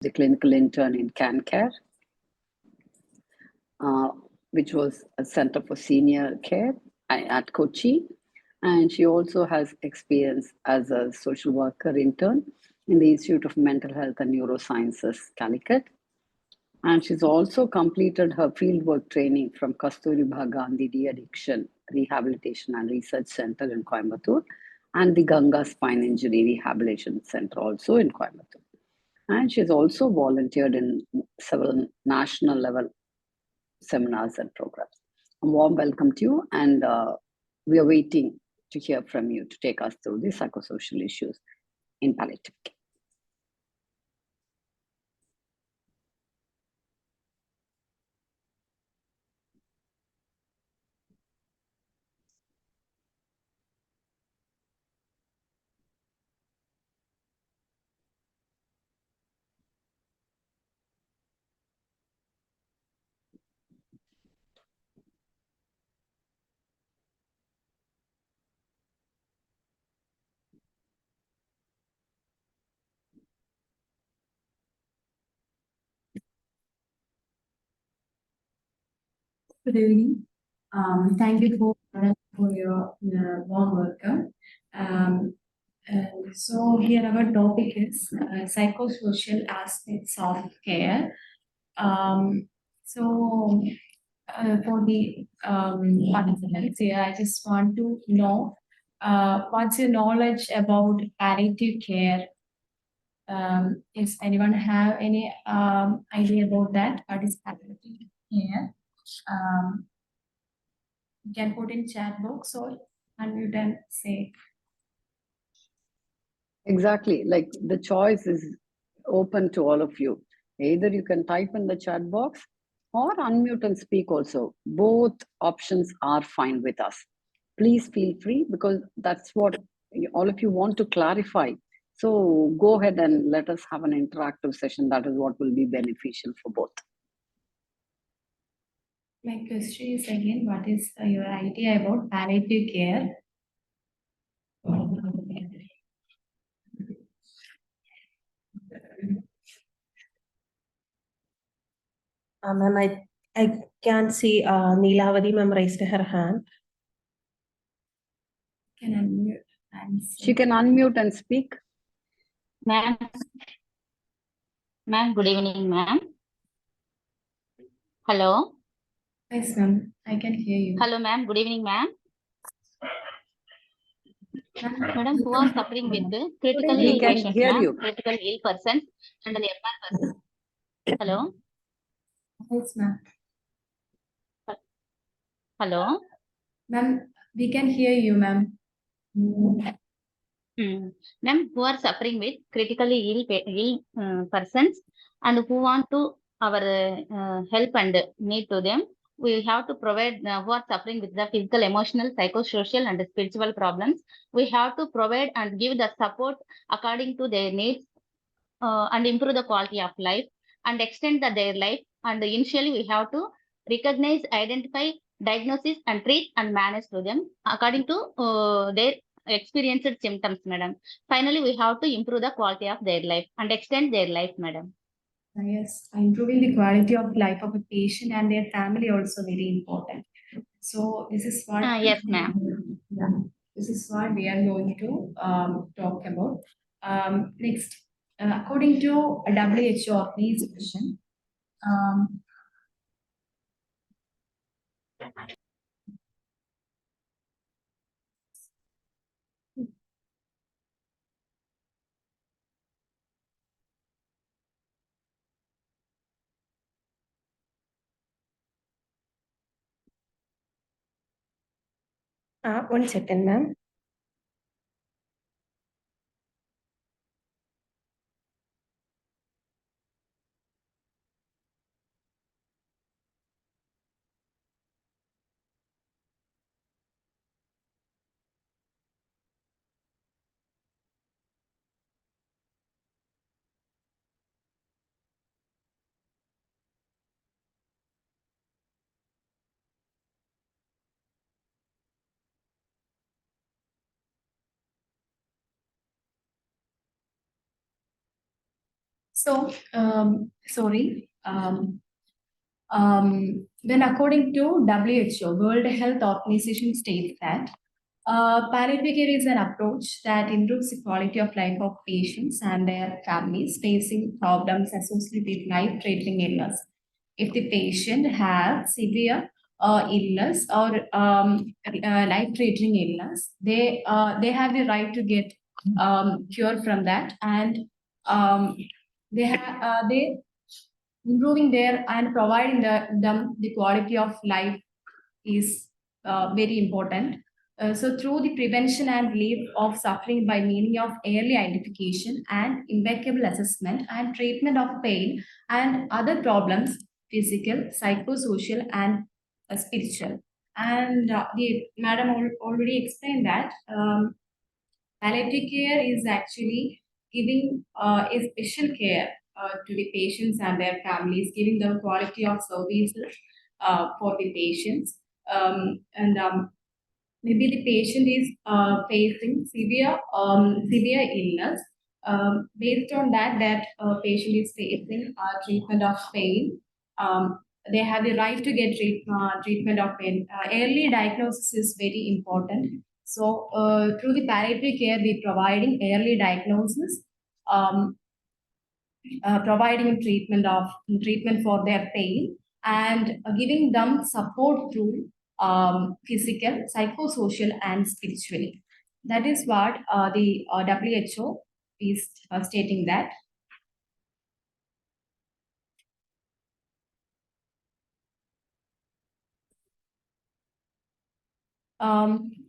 the clinical intern in CanCare, which was a center for senior care at Kochi. And she also has experience as a social worker intern in the Institute of Mental Health and Neurosciences, Calicut. And she's also completed her fieldwork training from Kasturiba Gandhi De-Addiction Rehabilitation and Research Center in Coimbatore and the Ganga Spine Injury Rehabilitation Center also in Coimbatore. And she's also volunteered in several national level seminars and programs. A warm welcome to you, and we are waiting to hear from you to take us through the psychosocial issues in palliative care. Good evening. Thank you for your warm welcome. So here our topic is psychosocial aspects of care. So for the participants here, I just want to know what's your knowledge about palliative care? Is anyone have any idea about that? What is palliative care? You can put in chat box or unmute and say. Exactly, like the choice is open to all of you. Either you can type in the chat box or unmute and speak also. Both options are fine with us. Please feel free, because that's what all of you want to clarify. So go ahead and let us have an interactive session. That is what will be beneficial for both. My question is again, what is your idea about palliative care? Ma'am, I can't see Neelavati ma'am raised her hand. Can unmute and She can unmute and speak. Ma'am, good evening, ma'am. Hello. Yes, ma'am. I can hear you. Hello, ma'am. Good evening, ma'am. Madam, who are suffering with critical We ill can patients, hear ma'am, you. critical ill persons, and an MR person. Hello. Yes, ma'am. Hello. Ma'am, we can hear you, ma'am. Ma'am, who are suffering with critically ill persons and who want to our help and need to them, we have to provide who are suffering with the physical, emotional, psychosocial, and spiritual problems. We have to provide and give the support according to their needs and improve the quality of life and extend their life. And initially, we have to recognize, identify, diagnosis, and treat and manage to them according to their experienced symptoms, madam. Finally, we have to improve the quality of their life and extend their life, madam. Yes, improving the quality of life of a patient and their family also very important. So this is what. Yes, ma'am. Yeah, this is what we are going to talk about. Next, according to WHO, please question. One second, ma'am. So, then according to WHO, World Health Organization states that palliative care is an approach that improves the quality of life of patients and their families facing problems associated with life-threatening illness. If the patient has severe illness or life-threatening illness, they have the right to get cure from that, and they improving their and providing them the quality of life is very important. So through the prevention and relief of suffering by meaning of early identification and impeccable assessment and treatment of pain and other problems, physical, psychosocial, and spiritual. And the madam already explained that palliative care is actually giving a special care to the patients and their families, giving them quality of services for the patients. And maybe the patient is facing severe illness. Based on that patient is facing treatment of pain. They have the right to get treatment of pain. Early diagnosis is very important. So through the palliative care, we providing early diagnosis, providing treatment for their pain, and giving them support through physical, psychosocial, and spiritually. That is what the WHO is stating that.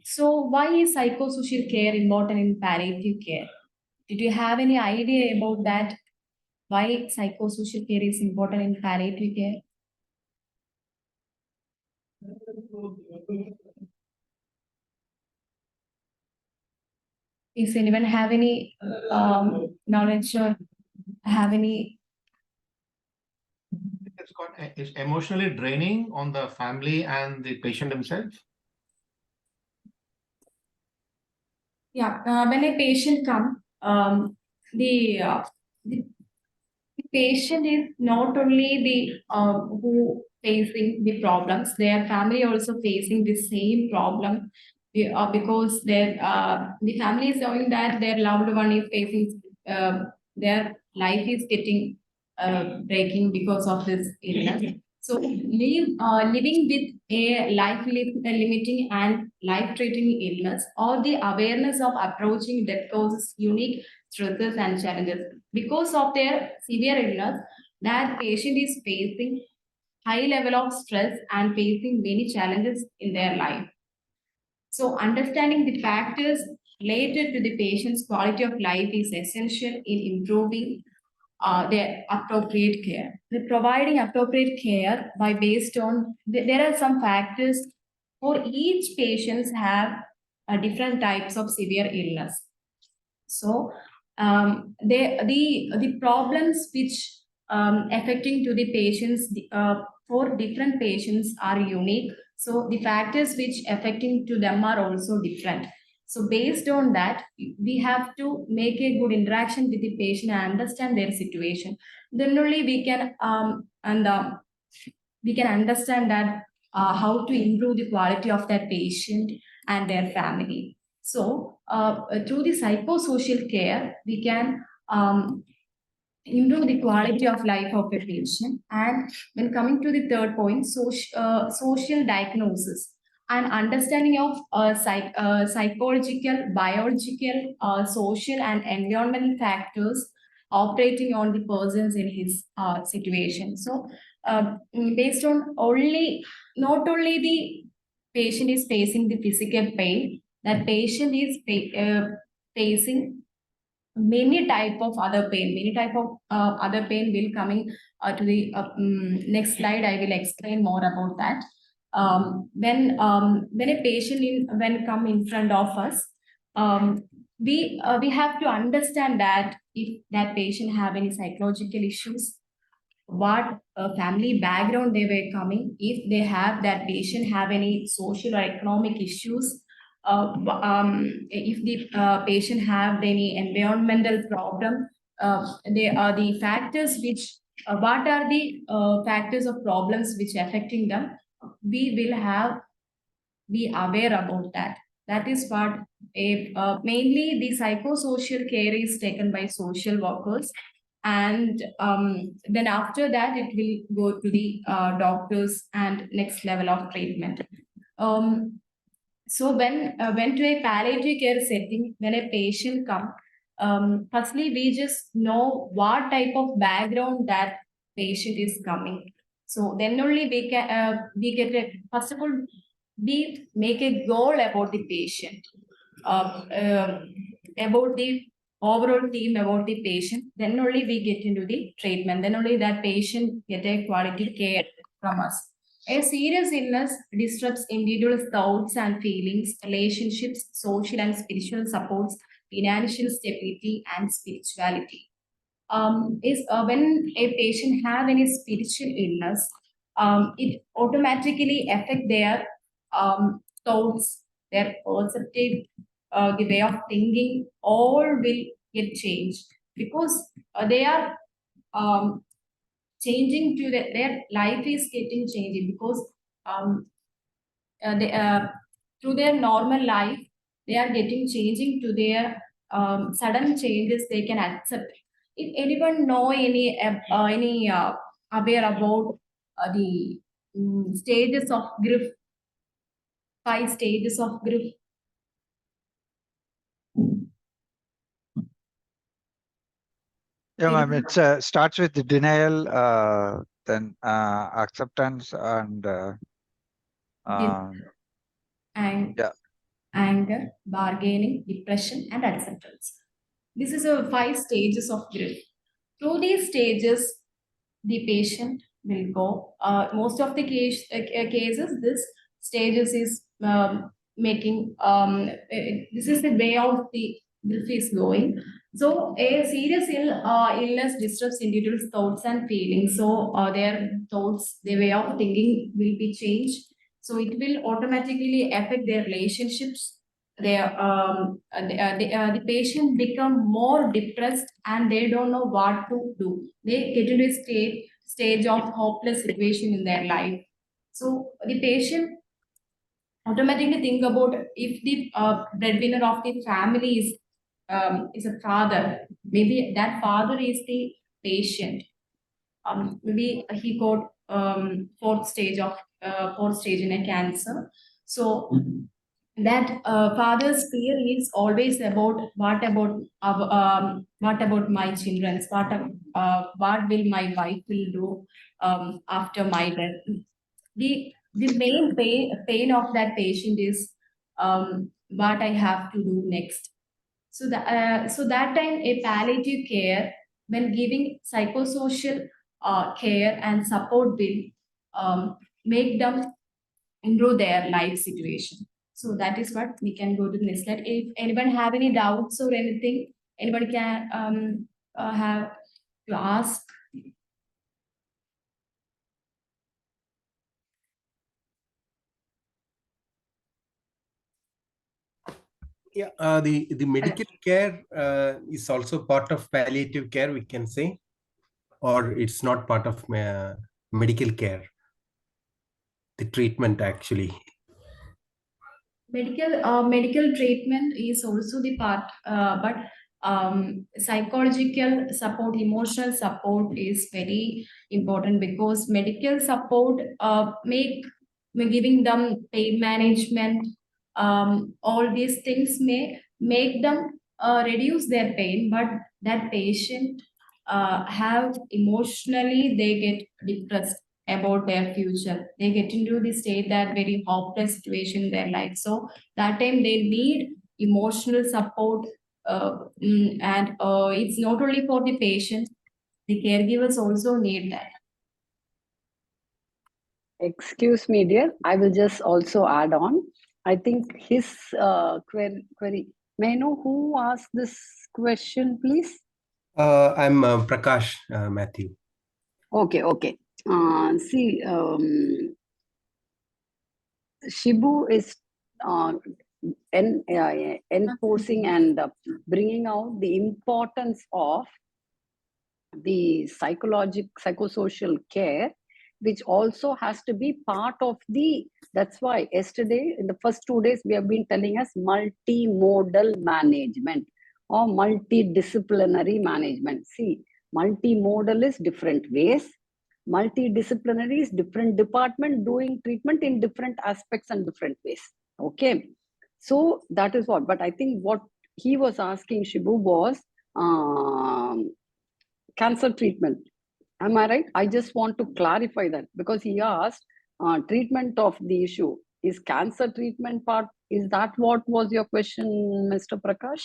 So why is psychosocial care important in palliative care? Did you have any idea about that? Why psychosocial care is important in palliative care? Does anyone have any knowledge or have any? It's emotionally draining on the family and the patient himself. Yeah, when a patient comes, the patient is not only the who facing the problems, their family also facing the same problem because the family is knowing that their loved one is facing their life is getting breaking because of this illness. So living with a life-limiting and life-threatening illness or the awareness of approaching death causes unique stresses and challenges. Because of their severe illness, that patient is facing high level of stress and facing many challenges in their life. So understanding the factors related to the patient's quality of life is essential in improving their appropriate care. The providing appropriate care by based on, there are some factors for each patients have different types of severe illness. So the problems which affecting to the patients for different patients are unique. So the factors which affecting to them are also different. So based on that, we have to make a good interaction with the patient and understand their situation. Then only we can we can understand that how to improve the quality of that patient and their family. So through the psychosocial care, we can improve the quality of life of a patient. And when coming to the third point, social diagnosis and understanding of psychological, biological, social, and environmental factors operating on the persons in his situation. So based on not only the patient is facing the physical pain, that patient is facing many type of other pain. Many type of other pain will coming to the next slide. I will explain more about that. When a patient when come in front of us, we have to understand that if that patient have any psychological issues, what family background they were coming, if they have that patient have any social or economic issues, if the patient have any environmental problem, they are the factors which, what are the factors of problems which affecting them. We will have be aware about that. That is what mainly the psychosocial care is taken by social workers, and then after that it will go to the doctors and next level of treatment. So when to a palliative care setting, when a patient come, firstly we just know what type of background that patient is coming. So then only we get a, first of all, we make a goal about the patient, about the overall theme about the patient. Then only we get into the treatment. Then only that patient get a quality care from us. A serious illness disrupts individuals' thoughts and feelings, relationships, social and spiritual supports, financial stability, and spirituality. Is when a patient have any spiritual illness, it automatically affect their thoughts, their perceptive, the way of thinking, all will get changed because they are um, changing to their life is getting changing because um, they, through their normal life they are getting changing to their sudden changes they can accept. If anyone know any aware about the stages of grief, 5 stages of grief? Yeah, ma'am. It starts with the denial, then acceptance, and yeah. Anger, bargaining, depression, and acceptance. This is a 5 stages of grief. Through these stages, the patient will go. Most of the cases, this stages is making. This is the way of the grief is going. So a serious illness disrupts individuals' thoughts and feelings. So their thoughts, their way of thinking will be changed. So it will automatically affect their relationships. The patient become more depressed and they don't know what to do. They get into a stage of hopeless situation in their life. So the patient automatically think about if the breadwinner of the family is a father, maybe that father is the patient. Maybe he got fourth stage in a cancer. So that father's fear is always about what about my children, what will my wife will do after my death. The main pain of that patient is what I have to do next. So that time a palliative care, when giving psychosocial care and support, will make them improve their life situation. So that is what we can go to the next slide. If anyone have any doubts or anything, anybody can have to ask. Yeah, the medical care is also part of palliative care, we can say, or it's not part of medical care, the treatment actually. Medical treatment is also the part, but psychological support, emotional support is very important because medical support make giving them pain management, all these things may make them reduce their pain, but that patient have emotionally they get depressed about their future. They get into the state that very hopeless situation in their life. So that time they need emotional support, and it's not only for the patient, the caregivers also need that. Excuse me, dear. I will just also add on. I think his query. May I know who asked this question, please? I'm Prakash, Matthew. Okay. See, Shibu is enforcing and bringing out the importance of the psychosocial care, which also has to be part of the, that's why yesterday in the first 2 days we have been telling us multimodal management or multidisciplinary management. See, multimodal is different ways, multidisciplinary is different department doing treatment in different aspects and different ways. Okay, so that is what, but I think what he was asking, Shibu, was cancer treatment. Am I right? I just want to clarify that because he asked treatment of the issue. Is cancer treatment part, is that what was your question, Mr. Prakash?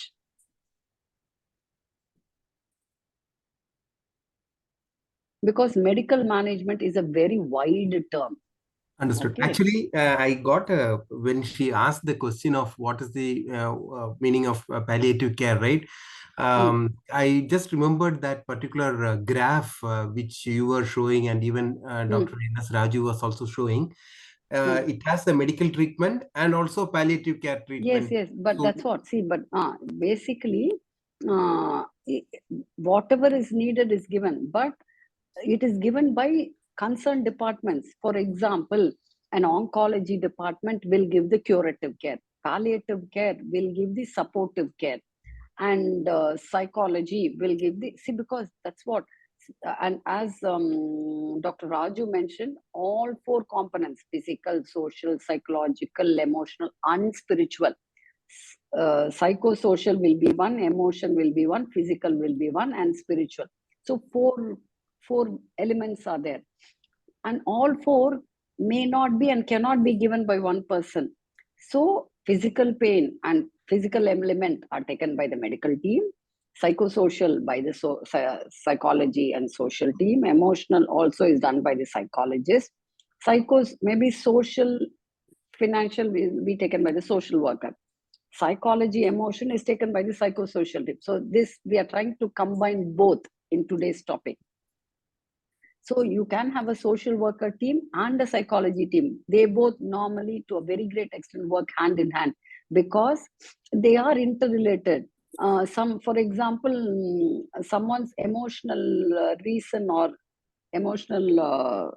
Because medical management is a very wide term. Understood. Okay. Actually, I got when she asked the question of what is the meaning of palliative care, right? I just remembered that particular graph which you were showing, and even Dr. N.S. Raju was also showing. It has the medical treatment and also palliative care treatment. Yes, but So, that's what. See, but basically, whatever is needed is given, but it is given by concerned departments. For example, an oncology department will give the curative care, palliative care will give the supportive care, and psychology will give the, see, because that's what, and as Dr. Raju mentioned, all 4 components, physical, social, psychological, emotional, and spiritual. Psychosocial will be one, emotion will be one, physical will be one, and spiritual. So four elements are there, and all 4 may not be and cannot be given by one person. So physical pain and physical element are taken by the medical team, psychosocial by the psychology and social team, emotional also is done by the psychologist, maybe social, financial will be taken by the social worker, psychology, emotion is taken by the psychosocial team. So this, we are trying to combine both in today's topic. So you can have a social worker team and a psychology team. They both normally to a very great extent work hand in hand because they are interrelated. For example, someone's emotional reason or emotional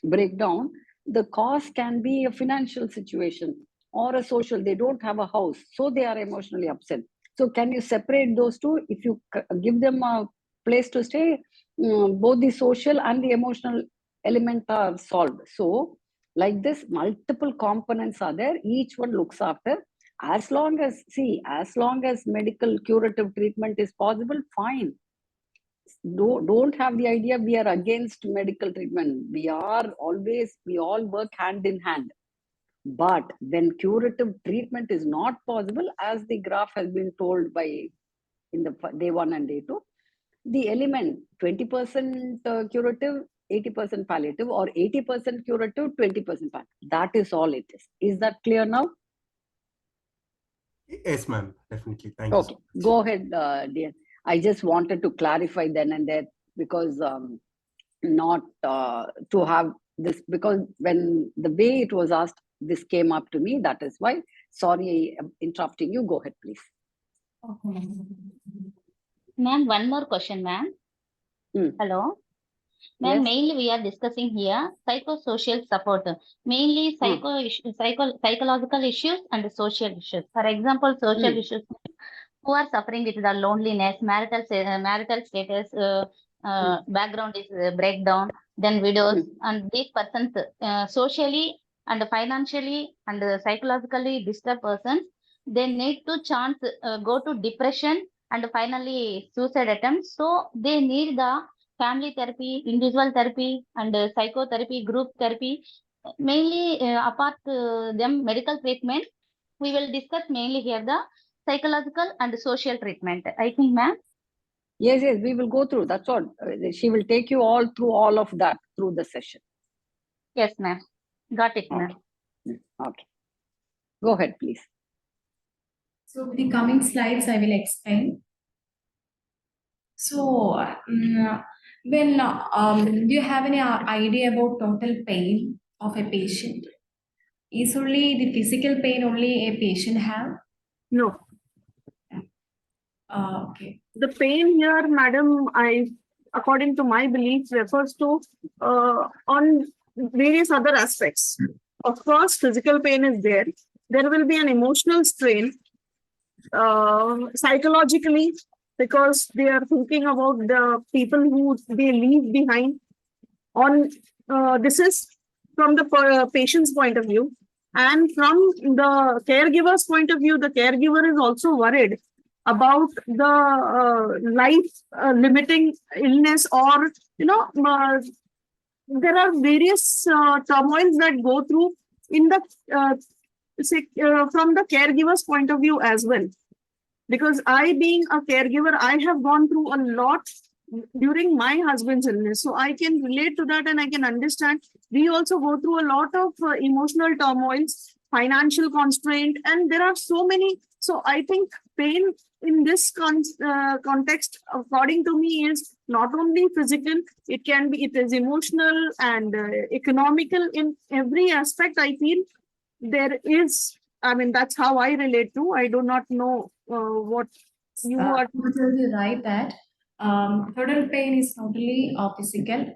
breakdown, the cause can be a financial situation or a social, they don't have a house, so they are emotionally upset. So can you separate those two? If you give them a place to stay, both the social and the emotional element are solved. So like this, multiple components are there, each one looks after. As long as medical curative treatment is possible, fine. Don't have the idea we are against medical treatment. We all work hand in hand. But when curative treatment is not possible, as the graph has been told by in the day 1 and day 2, the element 20% curative, 80% palliative, or 80% curative, 20% palliative. That is all it is. Is that clear now? yes, ma'am, definitely. Thank you. Okay, go ahead, dear. I just wanted to clarify then and there because not to have this, because when the way it was asked, this came up to me. That is why. Sorry, I'm interrupting you. Go ahead, please. Okay. Ma'am, one more question, ma'am. Hello. Ma'am, Yes. mainly we are discussing here psychosocial support, mainly psychological issues and social issues. For example, social issues who are suffering with the loneliness, marital status, background is breakdown, then widows, and these persons socially and financially and psychologically disturbed persons, they need to chance go to depression and finally suicide attempts. So they need the family therapy, individual therapy, and psychotherapy, group therapy. Mainly, apart them medical treatment, we will discuss mainly here the psychological and social treatment. I think, ma'am. Yes, we will go through. That's all. She will take you all through all of that through the session. Yes, ma'am. Got it, ma'am. Okay. Go ahead, please. So the coming slides I will explain. So, do you have any idea about total pain of a patient? Is only the physical pain only a patient have? No. Okay. The pain here, madam, I according to my belief, refers to on various other aspects. Of course, physical pain is there. There will be an emotional strain psychologically, because they are thinking about the people who they leave behind. On this is from the patient's point of view, and from the caregiver's point of view, the caregiver is also worried about the life limiting illness, or there are various turmoils that go through in the from the caregiver's point of view as well. Because I, being a caregiver, I have gone through a lot during my husband's illness, so I can relate to that and I can understand. We also go through a lot of emotional turmoils, financial constraint, and there are so many. So I think pain in this context, according to me, is not only physical, it is emotional and economical. In every aspect, I feel there is, I mean, that's how I relate to. I do not know what you are. Totally right that total pain is totally physical.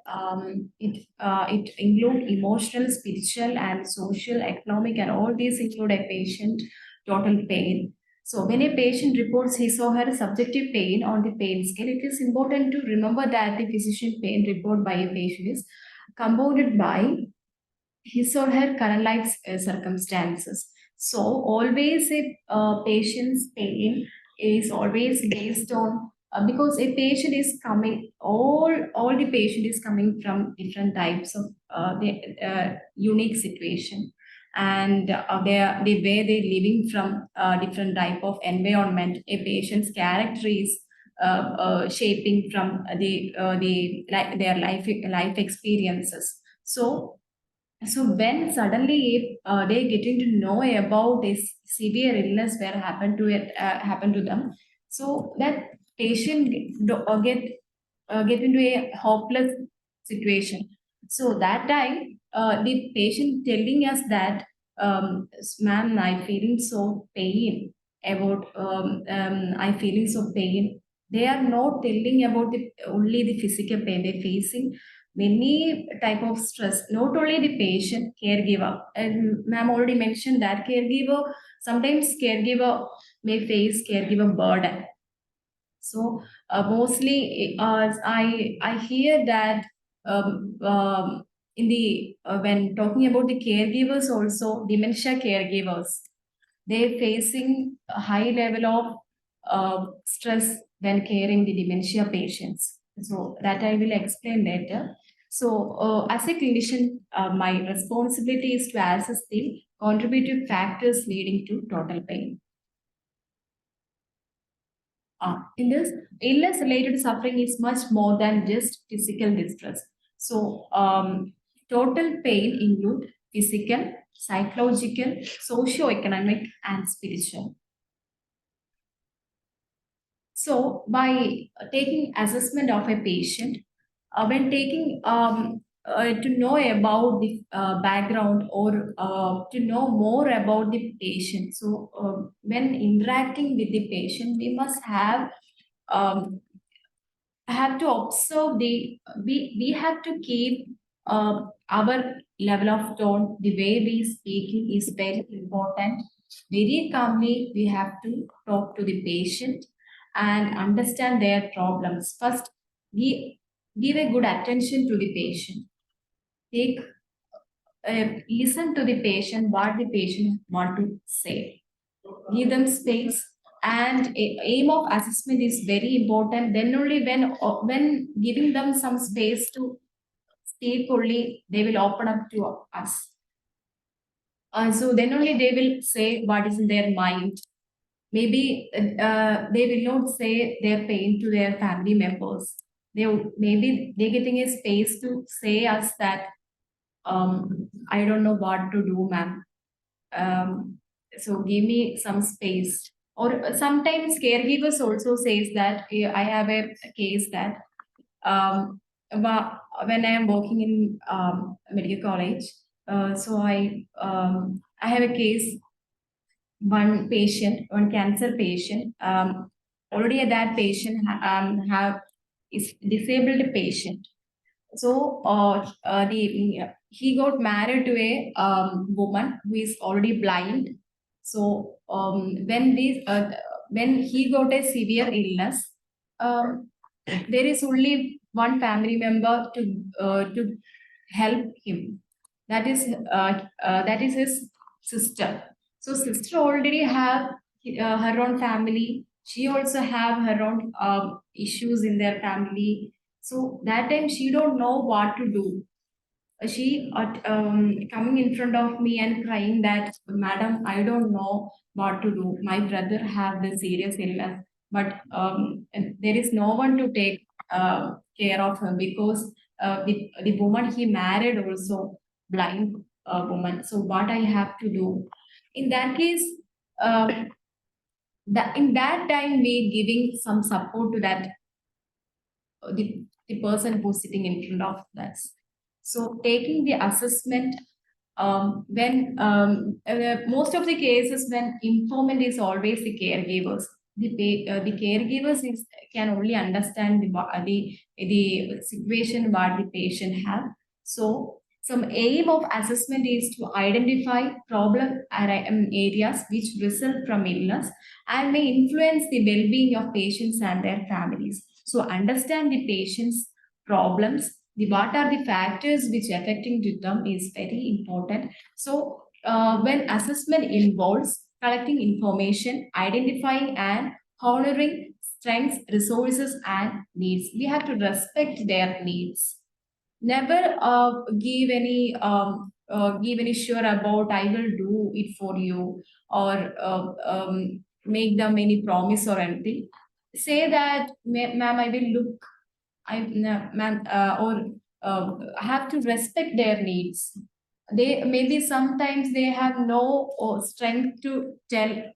It includes emotional, spiritual, and social, economic, and all these include a patient total pain. So when a patient reports his or her subjective pain on the pain scale, it is important to remember that the physician pain report by a patient is compounded by his or her current life circumstances. So always a patient's pain is always based on because a patient is coming, all the patient is coming from different types of unique situation, and the way they living from different type of environment. A patient's character is shaping from their life experiences. So when suddenly they getting to know about this severe illness where happened to them, so that patient get into a hopeless situation. So that time the patient telling us that, ma'am, I feeling so pain about I feeling so pain. They are not telling about only the physical pain they're facing. Many type of stress, not only the patient, caregiver, and ma'am already mentioned that sometimes caregiver may face caregiver burden. So mostly I hear that in the when talking about the caregivers, also dementia caregivers, they're facing a high level of stress when caring the dementia patients. So that I will explain later. So as a clinician, my responsibility is to assess the contributive factors leading to total pain. In this, illness-related suffering is much more than just physical distress. So total pain include physical, psychological, socio-economic, and spiritual. So by taking assessment of a patient, when taking to know about the background, or to know more about the patient. So when interacting with the patient, we must have to observe we have to keep our level of tone, the way we speaking is very important. Very calmly, we have to talk to the patient and understand their problems. First, we give a good attention to the patient. Take listen to the patient, what the patient want to say. Give them space, and aim of assessment is very important. Then only when giving them some space to speak, only they will open up to us. So then only they will say what is in their mind. Maybe they will not say their pain to their family members. Maybe they're getting a space to say us that, I don't know what to do, ma'am. So give me some space. Or sometimes caregivers also says that, I have a case that when I am working in medical college, so I have a case, one patient, one cancer patient. Already that patient have is disabled patient. So he got married to a woman who is already blind. So when he got a severe illness, there is only one family member to help him. That is his sister. So sister already have her own family. She also have her own issues in their family. So that time she don't know what to do. She coming in front of me and crying that, Madam, I don't know what to do. My brother have the serious illness, but there is no one to take care of him because the woman he married also blind woman. So what I have to do? In that case, in that time we giving some support to that the person who's sitting in front of us. So taking the assessment when most of the cases when informant is always the caregivers, the caregivers can only understand the situation what the patient have. So some aim of assessment is to identify problem areas which result from illness and may influence the well-being of patients and their families. So understand the patient's problems, what are the factors which affecting to them is very important. So when assessment involves collecting information, identifying and honoring strengths, resources and needs, we have to respect their needs. Never give any sure about I will do it for you or make them any promise or anything. Say that, ma'am, I will look. I have to respect their needs. They maybe sometimes they have no strength to tell.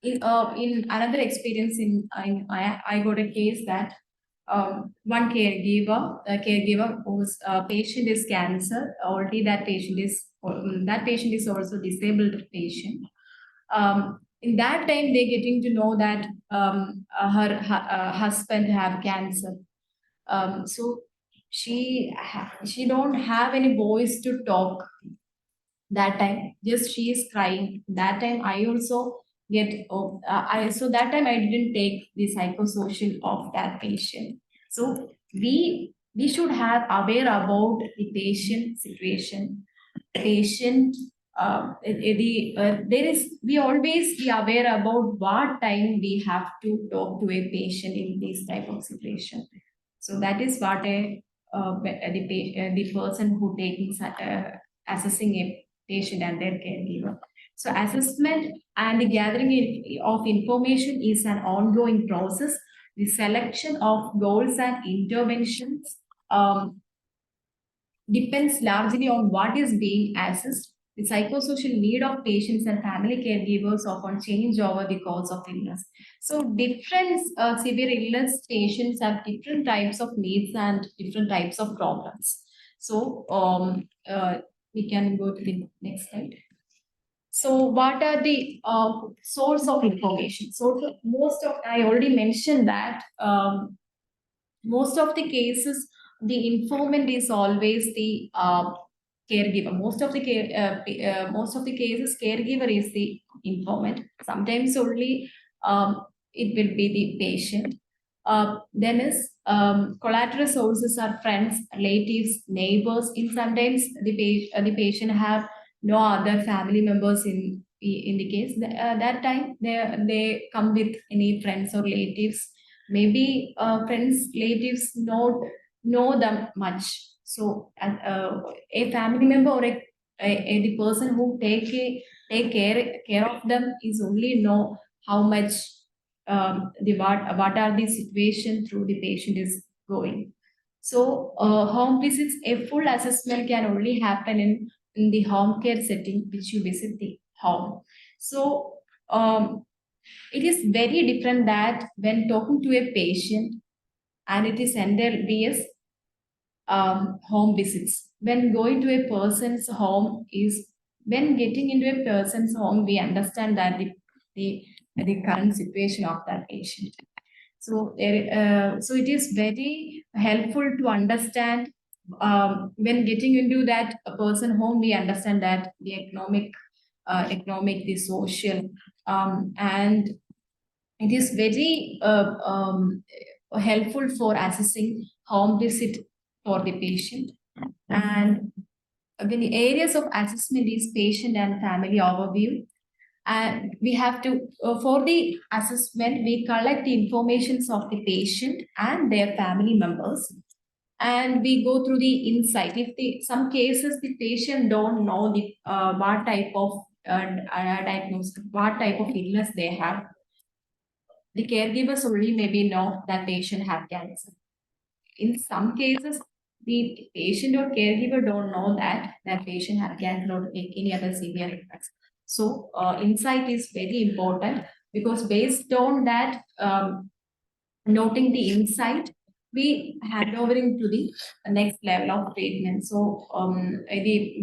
In another experience, I got a case that one caregiver whose patient is cancer. Already that patient is also disabled patient. In that time, they getting to know that her husband have cancer. So she don't have any voice to talk. That time, just she is crying. That time, I also so that time I didn't take the psychosocial of that patient. So we should have aware about the patient situation, patient. We always be aware about what time we have to talk to a patient in this type of situation. So that is what the person who taking assessing a patient and their caregiver. So assessment and the gathering of information is an ongoing process. The selection of goals and interventions depends largely on what is being assessed. The psychosocial need of patients and family caregivers often change over the course of illness. So different severe illness patients have different types of needs and different types of problems. So we can go to the next slide. So what are the source of information? So I already mentioned that most of the cases, the informant is always the caregiver. Most of the cases, caregiver is the informant. Sometimes only it will be the patient. Then is collateral sources are friends, relatives, neighbors. In sometimes the patient have no other family members in the case. That time they come with any friends or relatives. Maybe friends, relatives know them much. So a family member or the person who take care of them is only know how much what are the situation through the patient is going. So home visits, a full assessment can only happen in the home care setting, which you visit the home. So it is very different that when talking to a patient, and it is ended via home visits. When going to a person's home when getting into a person's home, we understand that the current situation of that patient. So, so it is very helpful to understand when getting into that person home, we understand that the economic, the social, and it is very helpful for assessing home visit for the patient. And the areas of assessment is patient and family overview. And we have to, for the assessment, we collect the informations of the patient and their family members. And we go through the insight. If some cases the patient don't know the what type of diagnosis, what type of illness they have, the caregivers only maybe know that patient have cancer. In some cases, the patient or caregiver don't know that that patient have cancer or any other severe illness. So insight is very important, because based on that, noting the insight, we hand over into the next level of treatment. So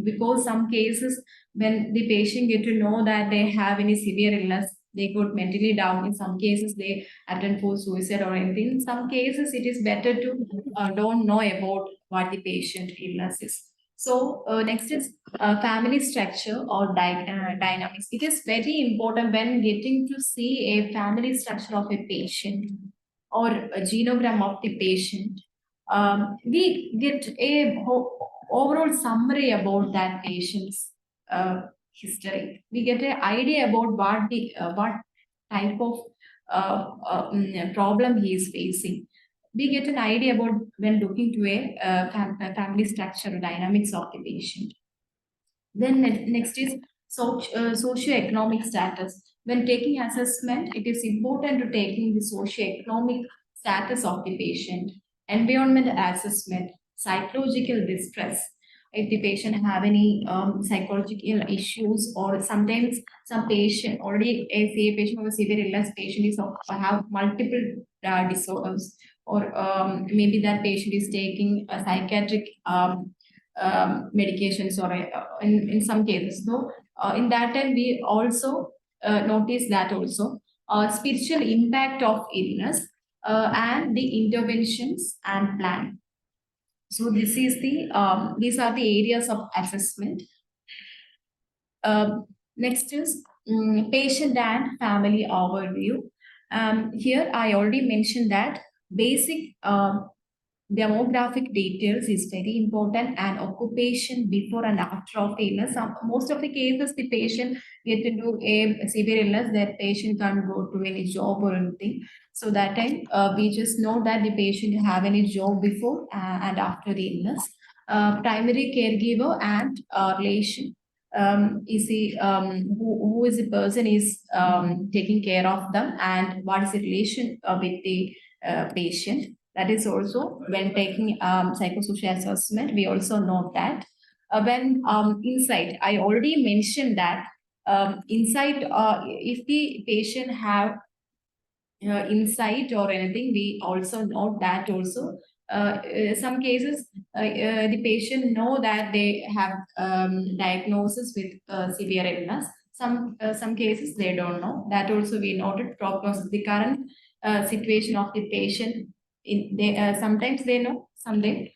because some cases when the patient get to know that they have any severe illness, they got mentally down. In some cases, they attempt for suicide or anything. In some cases, it is better to don't know about what the patient illness is. So next is family structure or dynamics. It is very important when getting to see a family structure of a patient or a genogram of the patient. We get a overall summary about that patient's history. We get an idea about what type of problem he is facing. We get an idea about when looking to a family structure dynamics of the patient. Then next is socio-economic status. When taking assessment, it is important to taking the socio-economic status of the patient, environment assessment, psychological distress. If the patient have any psychological issues, or sometimes some patient already a patient with severe illness, patient is have multiple disorders, or maybe that patient is taking a psychiatric medications, or in some cases. So in that time, we also notice that also spiritual impact of illness and the interventions and plan. So this is the these are the areas of assessment. Next is patient and family overview. Here I already mentioned that basic demographic details is very important, and occupation before and after of illness. Most of the cases, the patient get into a severe illness, that patient can't go to any job or anything. So that time, we just know that the patient have any job before and after the illness. Primary caregiver and relation. Is the who is the person is taking care of them, and what is the relation with the patient. That is also when taking psychosocial assessment, we also note that. When insight, I already mentioned that insight, if the patient have insight or anything, we also note that also. Some cases, the patient know that they have diagnosis with severe illness. Some cases they don't know. That also we noted prognosis, the current situation of the patient. Sometimes they know, someday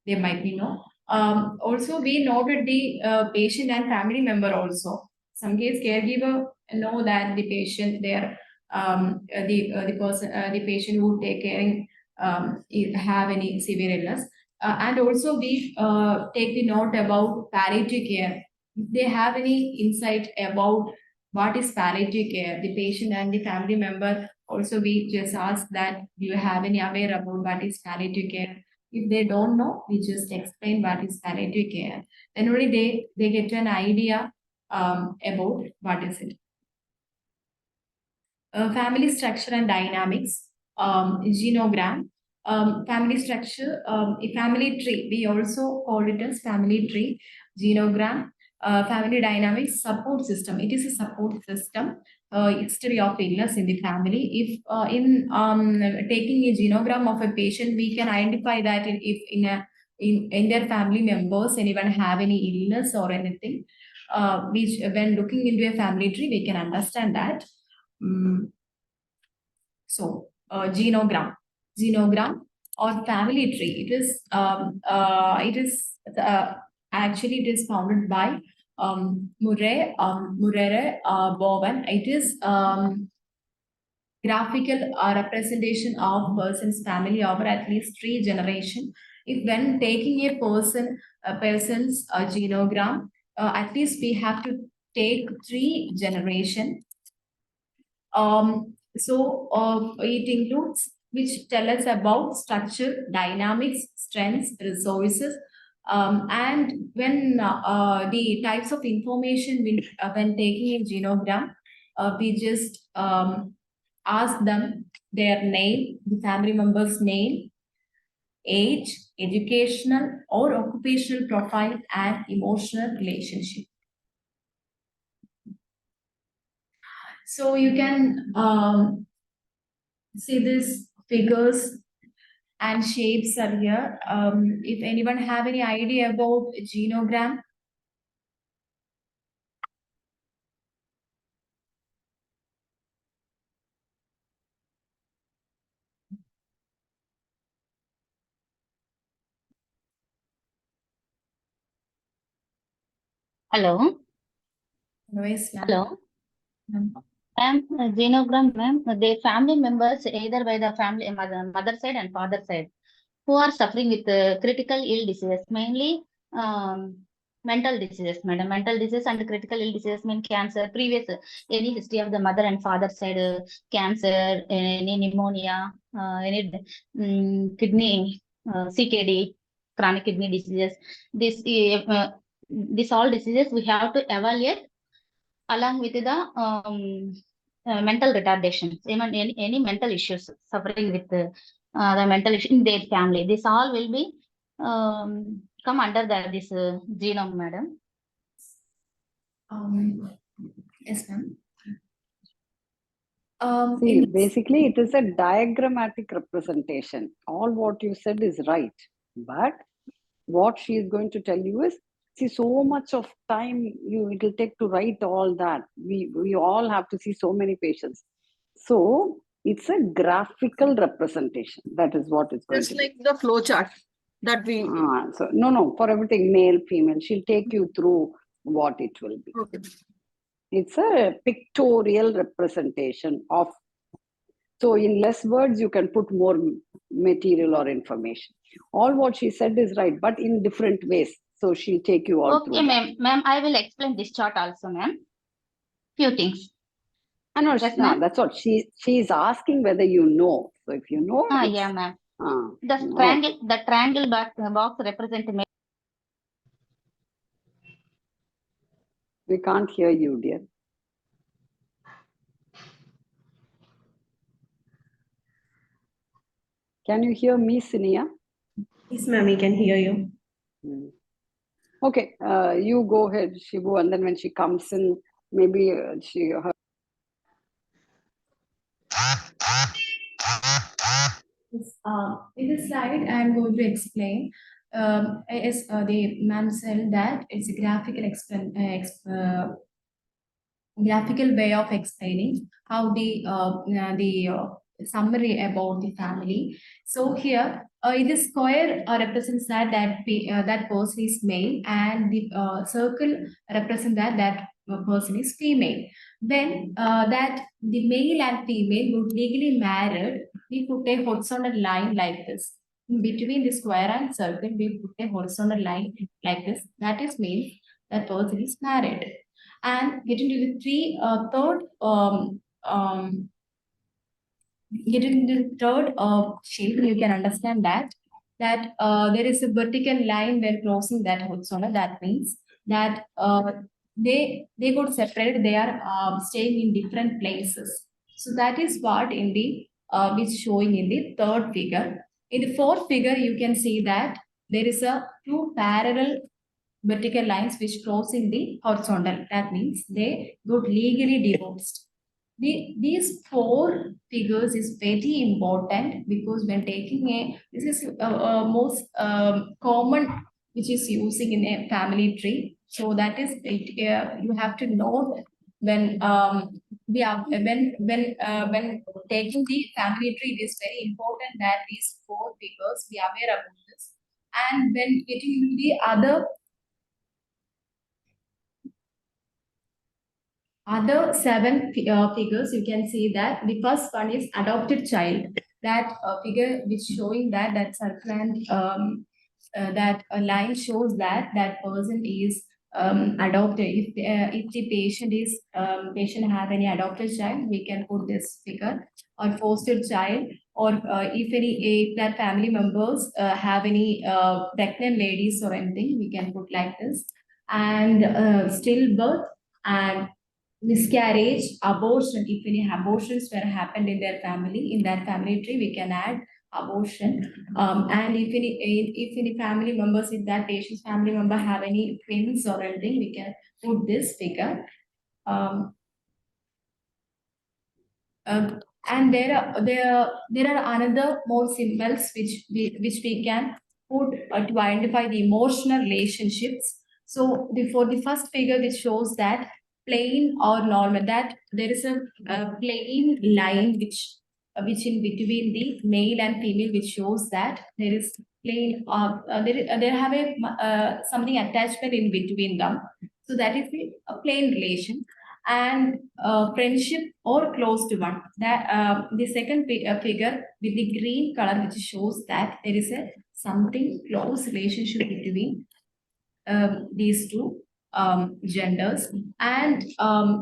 they might be know. Also, we noted the patient and family member also. Some case caregiver know that the patient, their the person, the patient who take caring have any severe illness, and also we take the note about palliative care. If they have any insight about what is palliative care, the patient and the family member also, we just ask that, do you have any aware about what is palliative care? If they don't know, we just explain what is palliative care. Then only they get an idea about what is it. Family structure and dynamics, genogram, family structure, a family tree. We also call it as family tree, genogram, family dynamics, support system. It is a support system. History of illness in the family. If in taking a genogram of a patient, we can identify that if in their family members anyone have any illness or anything, which when looking into a family tree, we can understand that. So genogram or family tree. Actually it is founded by Murray Bowen. It is graphical representation of person's family over at least 3 generations. If when taking a person's genogram, at least we have to take 3 generations. It includes which tell us about structure, dynamics, strengths, resources, and when the types of information when taking a genogram, we just ask them their name, the family member's name, age, educational or occupational profile, and emotional relationship. So you can see these figures and shapes are here. If anyone have any idea about genogram? Hello. Yes, ma'am. Hello. Ma'am. Ma'am, genogram, ma'am, their family members either by the family mother side and father side who are suffering with critical ill diseases, mainly mental diseases, madam. Mental disease and critical ill diseases mean cancer, previous any history of the mother and father side, cancer, any pneumonia, any kidney, CKD, chronic kidney diseases. This all diseases we have to evaluate along with the mental retardations, even any mental issues suffering with the mental issue in their family. This all will be come under this genome, madam. Yes, ma'am. See, basically, it is a diagrammatic representation. All what you said is right. But what she is going to tell you is, see, so much of time it will take to write all that. We all have to see so many patients. So it's a graphical representation. That is what it's going Just to like the flow chart that we. So no, for everything, male, female, she'll take you through what it will be. Okay. It's a pictorial representation of. So in less words, you can put more material or information. All what she said is right, but in different ways. So she'll take you all through. Okay, ma'am. Ma'am, I will explain this chart also, ma'am. Few things. No, Yes, no, ma'am. that's what she's asking whether you know. So if you know, Yeah, ma'am. The triangle box represents. We can't hear you, dear. Can you hear me, Sinia? Yes, ma'am, we can hear you. Okay, you go ahead, Shibu, and then when she comes in, maybe her. In this slide, I am going to explain. As the ma'am said that it's a graphical way of explaining how the summary about the family. So here, the square represents that person is male, and the circle represents that person is female. When that the male and female would legally married, we put a horizontal line like this. In between the square and circle, we put a horizontal line like this. That is means that person is married. And getting to the third shape, you can understand that there is a vertical line when crossing that horizontal. That means that they got separated. They are staying in different places. So that is what in the is showing in the third figure. In the fourth figure, you can see that there is a 2 parallel vertical lines which crossing the horizontal. That means they got legally divorced. These 4 figures is very important because when taking this is most common which is using in a family tree. So that is it. You have to know when we are when taking the family tree, it is very important that these 4 figures we are aware about this. And when getting into the other 7 figures, you can see that the first one is adopted child. That figure which showing that circlant that a line shows that that person is adopted. If the patient have any adopted child, we can put this figure, or foster child, or if that family members have any pregnant ladies or anything, we can put like this. And stillbirth and miscarriage, abortion. If any abortions were happened in their family, in that family tree, we can add abortion. And if any family members, if that patient's family member have any twins or anything, we can put this figure. And there are another more symbols which we can put to identify the emotional relationships. So for the first figure, which shows that plain or normal, that there is a plain line which in between the male and female, which shows that there is plain there have a something attachment in between them. So that is a plain relation. And friendship or close to one. That the second figure with the green color, which shows that there is a something close relationship between these two genders. And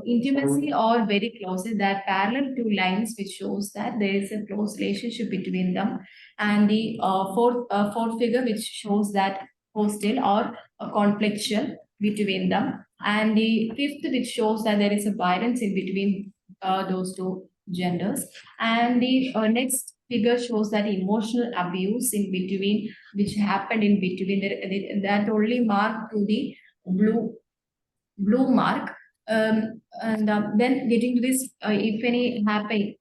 intimacy or very close, that parallel to lines, which shows that there is a close relationship between them. And the fourth figure, which shows that hostile or conflictual between them. And the fifth, which shows that there is a violence in between those two genders. And the next figure shows that emotional abuse in between, which happened in between, that only marked to the blue mark. And then getting to this, if any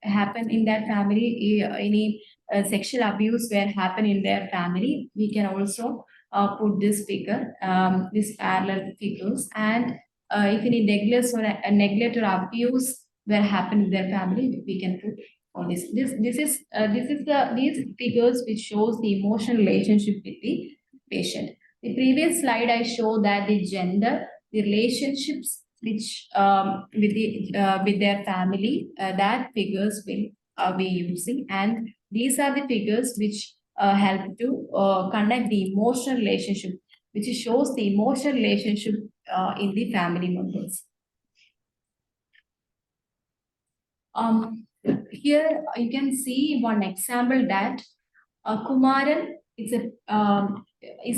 happen in that family, any sexual abuse where happen in their family, we can also put this figure, this parallel figures. And if any neglect or abuse where happen in their family, we can put all this. These figures which shows the emotional relationship with the patient. The previous slide I showed that the gender, the relationships which with their family, that figures will be using. And these are the figures which help to connect the emotional relationship, which shows the emotional relationship in the family members. Here you can see one example that Kumaran is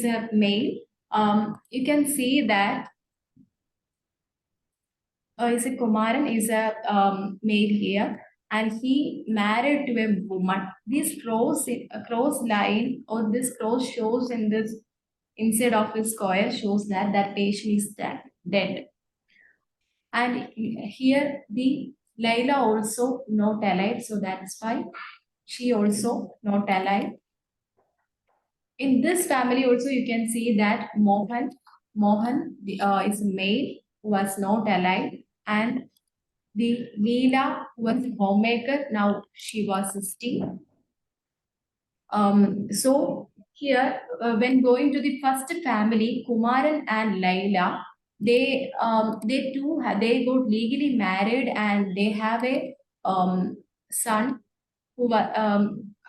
a male. You can see that Kumaran is a male here, and he married to a woman. This cross line, or this cross shows in this inside of the square, shows that that patient is dead. And here the Laila also not alive, so that's why she also not alive. In this family also you can see that Mohan is a male who was not alive, and the Leela was homemaker, now she was 16. So here when going to the first family, Kumaran and Laila, they got legally married, and they have a son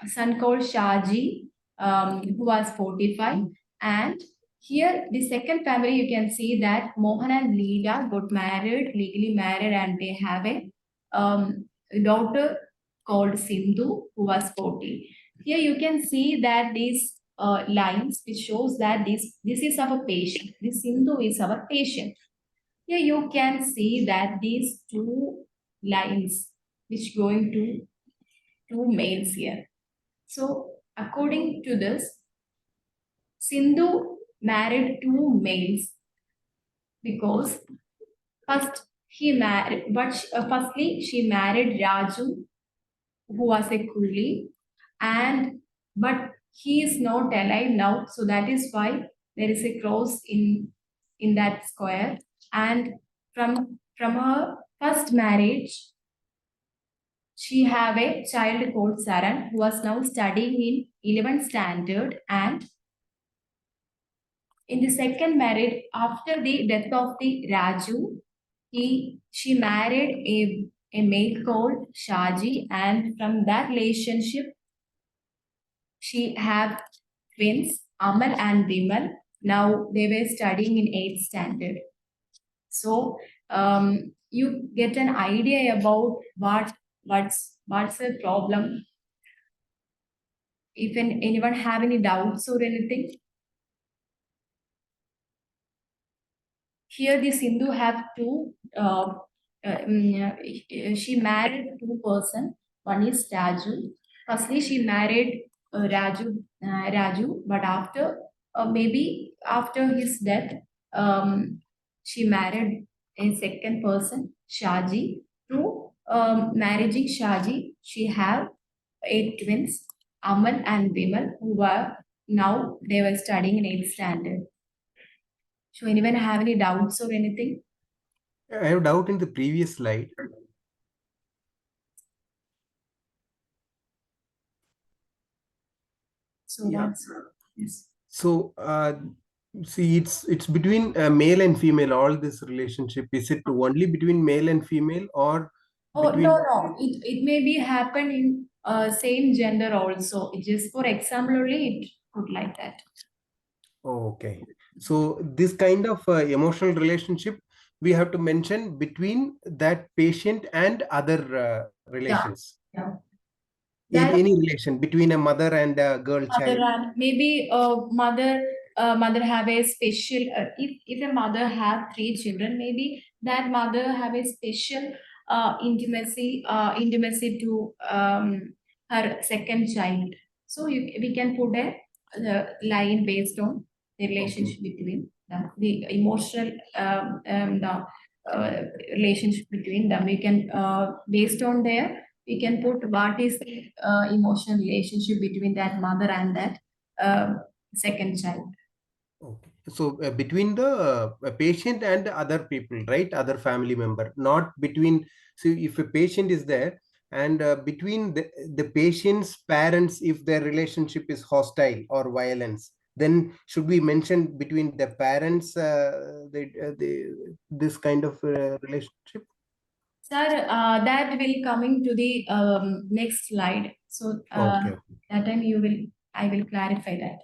son called Shaji, who was 45. And here the second family, you can see that Mohan and Leela got legally married, and they have a daughter called Sindhu, who was 40. Here you can see that these lines, which shows that this is our patient. This Sindhu is our patient. Here you can see that these two lines, which going to two males here. So according to this, Sindhu married two males because firstly she married Raju, who was a coolie, but he is not alive now, so that is why there is a cross in that square. And from her first marriage, she have a child called Saran who was now studying in 11th standard, and in the second marriage, after the death of the Raju, she married a male called Shaji, and from that relationship, she have twins, Amal and Vimal. Now they were studying in 8th standard. So you get an idea about what's the problem. If anyone have any doubts or anything. Here the Sindhu have two, she married two person. One is Raju. Firstly, she married Raju, but after, maybe after his death, she married a second person, Shaji. Through marrying Shaji, she have 8 twins, Amal and Vimal, who were now they were studying in 8th standard. So anyone have any doubts or anything? I have doubt in the previous slide. So Yeah. that's yes. So see, it's between male and female. All this relationship, is it only between male and female, or Oh between? no. It may be happen in same gender also. It just for example only it could like that. Oh, okay. So this kind of emotional relationship we have to mention between that patient and other relations. Yeah. Any relation between a mother and a girl child. Maybe mother have a special if a mother have 3 children, maybe that mother have a special intimacy to her second child. So we can put a line based on the relationship between them, the emotional the relationship between them. We can based on their we can put what is the emotional relationship between that mother and that second child. Okay. So between the patient and other people, right? Other family member, not between. So if a patient is there and between the patient's parents, if their relationship is hostile or violence, then should we mention between the parents this kind of relationship? Sir, that will coming to the next slide. So Okay. that time I will clarify that.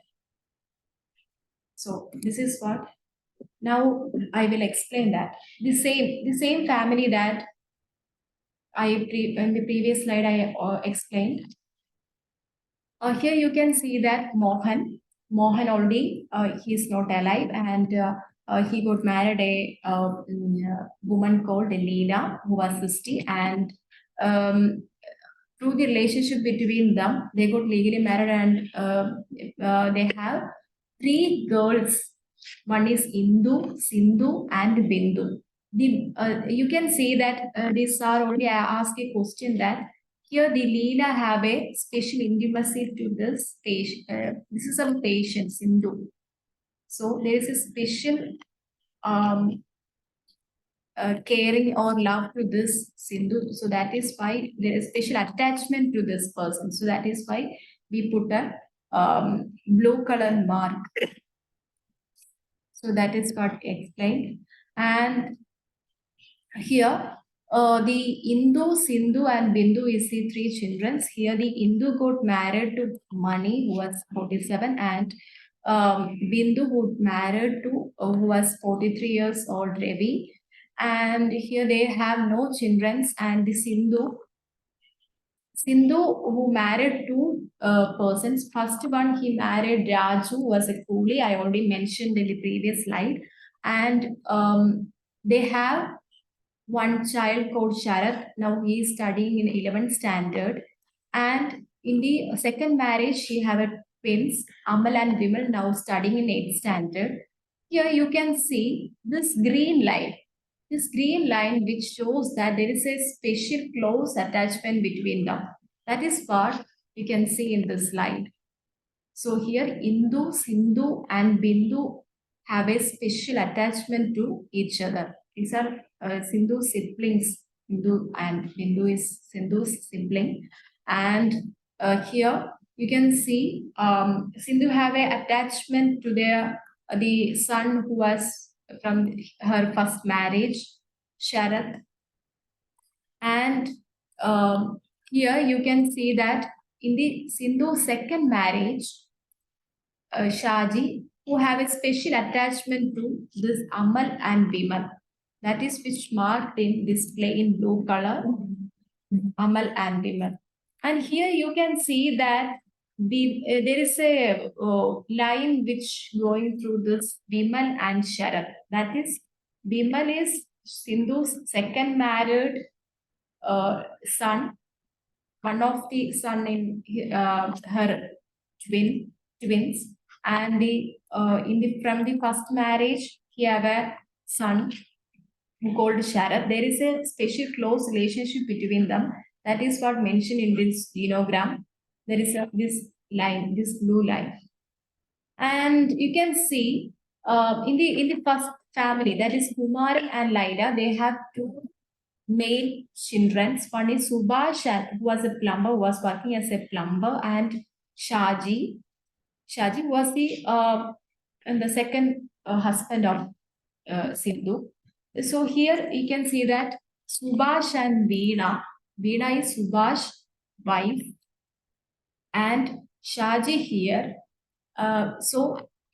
So this is what now I will explain that the same family that in the previous slide I explained. Here you can see that Mohan already he's not alive, and he got married a woman called Leela who was 60, and through the relationship between them, they got legally married, and they have 3 girls. One is Indu, Sindhu, and Bindu. You can see that this are already asked a question that here the Leela have a special intimacy to this patient. This is a patient, Sindhu. So there is a special caring or love to this Sindhu. So that is why there is special attachment to this person. So that is why we put a blue color mark. So that is what explained. And here, the Indu, Sindhu, and Bindu is the 3 children. Here, the Indu got married to Mani, who was 47, and Bindu got married to who was 43 years old, Ravi. And here they have no children, and the Sindhu who married 2 persons. First one, he married Raju, who was a coolie. I already mentioned in the previous slide. And they have one child called Sharath. Now he is studying in 11th standard. And in the second marriage, she have twins, Amal and Vimal, now studying in 8th standard. Here you can see this green line. This green line which shows that there is a special close attachment between them. That is what you can see in this slide. So here Indu, Sindhu, and Bindu have a special attachment to each other. These are Sindhu siblings Hindu is Sindhu's sibling. And here you can see Sindhu have a attachment to the son who was from her first marriage, Sharath. And here you can see that in the Sindhu's second marriage, Shaji, who have a special attachment to this Amal and Bimal. That is which marked in display in blue color, Amal and Bimal. And here you can see that there is a line which going through this Bimal and Sharath. That is, Bimal is Sindhu's second married son, one of the son in her twins, and from the first marriage he have a son called Sharath. There is a special close relationship between them. That is what mentioned in this genogram. There is this line, this blue line, and you can see in the first family, that is Kumaran and Laila, they have two male children. One is Subhash, who was a plumber, who was working as a plumber, and Shaji. Shaji was the second husband of Sindhu. So here you can see that Subhash and Veena. Veena is Subhash's wife, and Shaji here.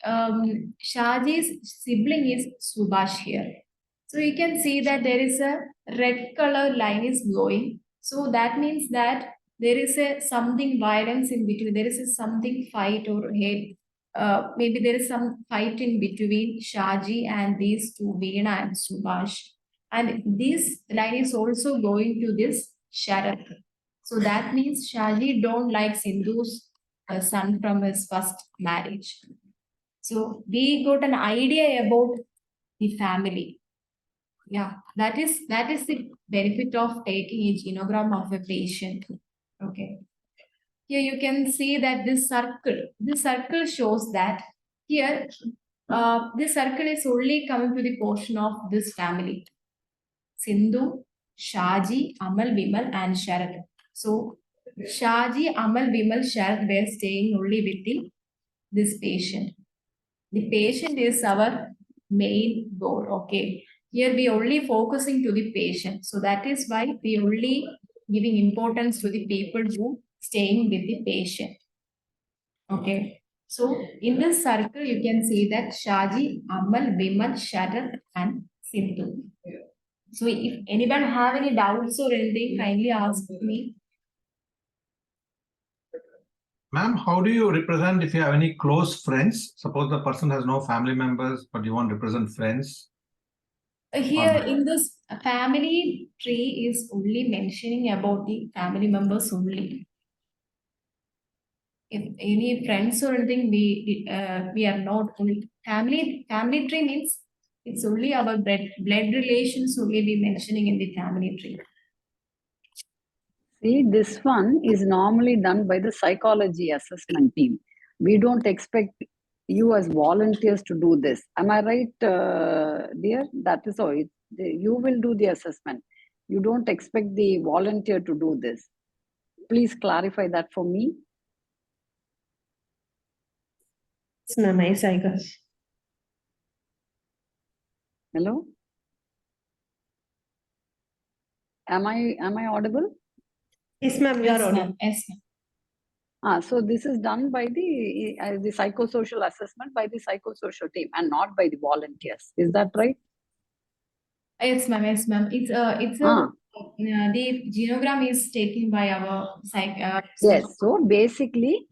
Shaji's sibling is Subhash here. So you can see that there is a red color line is going. So that means that there is something violence in between. There is something fight or hate. Maybe there is some fight in between Shaji and these two, Veena and Subhash. And this line is also going to this Sharath. So that means Shaji don't like Sindhu's son from his first marriage. So we got an idea about the family. Yeah, that is the benefit of taking a genogram of a patient. Okay. Here you can see that this circle shows that here this circle is only coming to the portion of this family. Sindhu, Shaji, Amal, Bimal, and Sharath. So Shaji, Amal, Bimal, Sharath were staying only with this patient. The patient is our main goal. Okay. Here we only focusing to the patient. So that is why we only giving importance to the people who staying with the patient. Okay. So in this circle, you can see that Shaji, Amal, Bimal, Sharath, and Sindhu. So if anyone have any doubts or anything, kindly ask me. Ma'am, how do you represent if you have any close friends? Suppose the person has no family members, but you want to represent friends. Here in this family tree is only mentioning about the family members only. If any friends or anything, we are not only family tree means it's only our blood relations only be mentioning in the family tree. See, this one is normally done by the psychology assessment team. We don't expect you as volunteers to do this. Am I right, dear? That is all. You will do the assessment. You don't expect the volunteer to do this. Please clarify that for me. It's not nice, I guess. Hello? Am I audible? Yes, ma'am, you are audible. Yes, ma'am. So this is done by the psychosocial assessment by the psychosocial team and not by the volunteers. Is that right? Yes, ma'am. Yes, ma'am. The genogram is taken by our Yes. So basically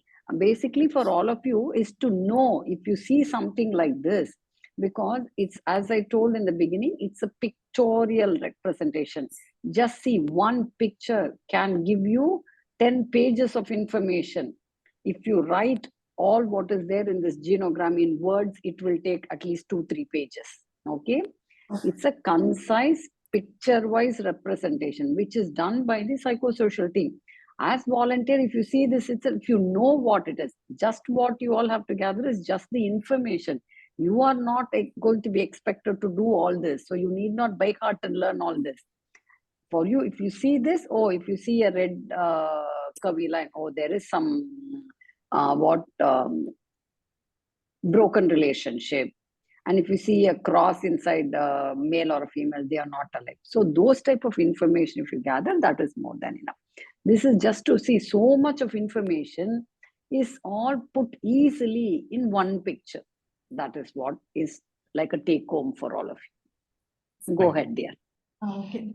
for all of you is to know if you see something like this, because it's, as I told in the beginning, it's a pictorial representation. Just see one picture can give you 10 pages of information. If you write all what is there in this genogram in words, it will take at least 2-3 pages. Okay. It's a concise picture-wise representation, which is done by the psychosocial team. As volunteer, if you see this, if you know what it is, just what you all have to gather is just the information. You are not going to be expected to do all this. So you need not by heart and learn all this. for you, if you see this, if you see a red curvy line, there is some broken relationship. And if you see a cross inside a male or a female, they are not alike. So those type of information, if you gather, that is more than enough. This is just to see so much of information is all put easily in one picture. That is what is like a take home for all of you. Go ahead, dear. Okay.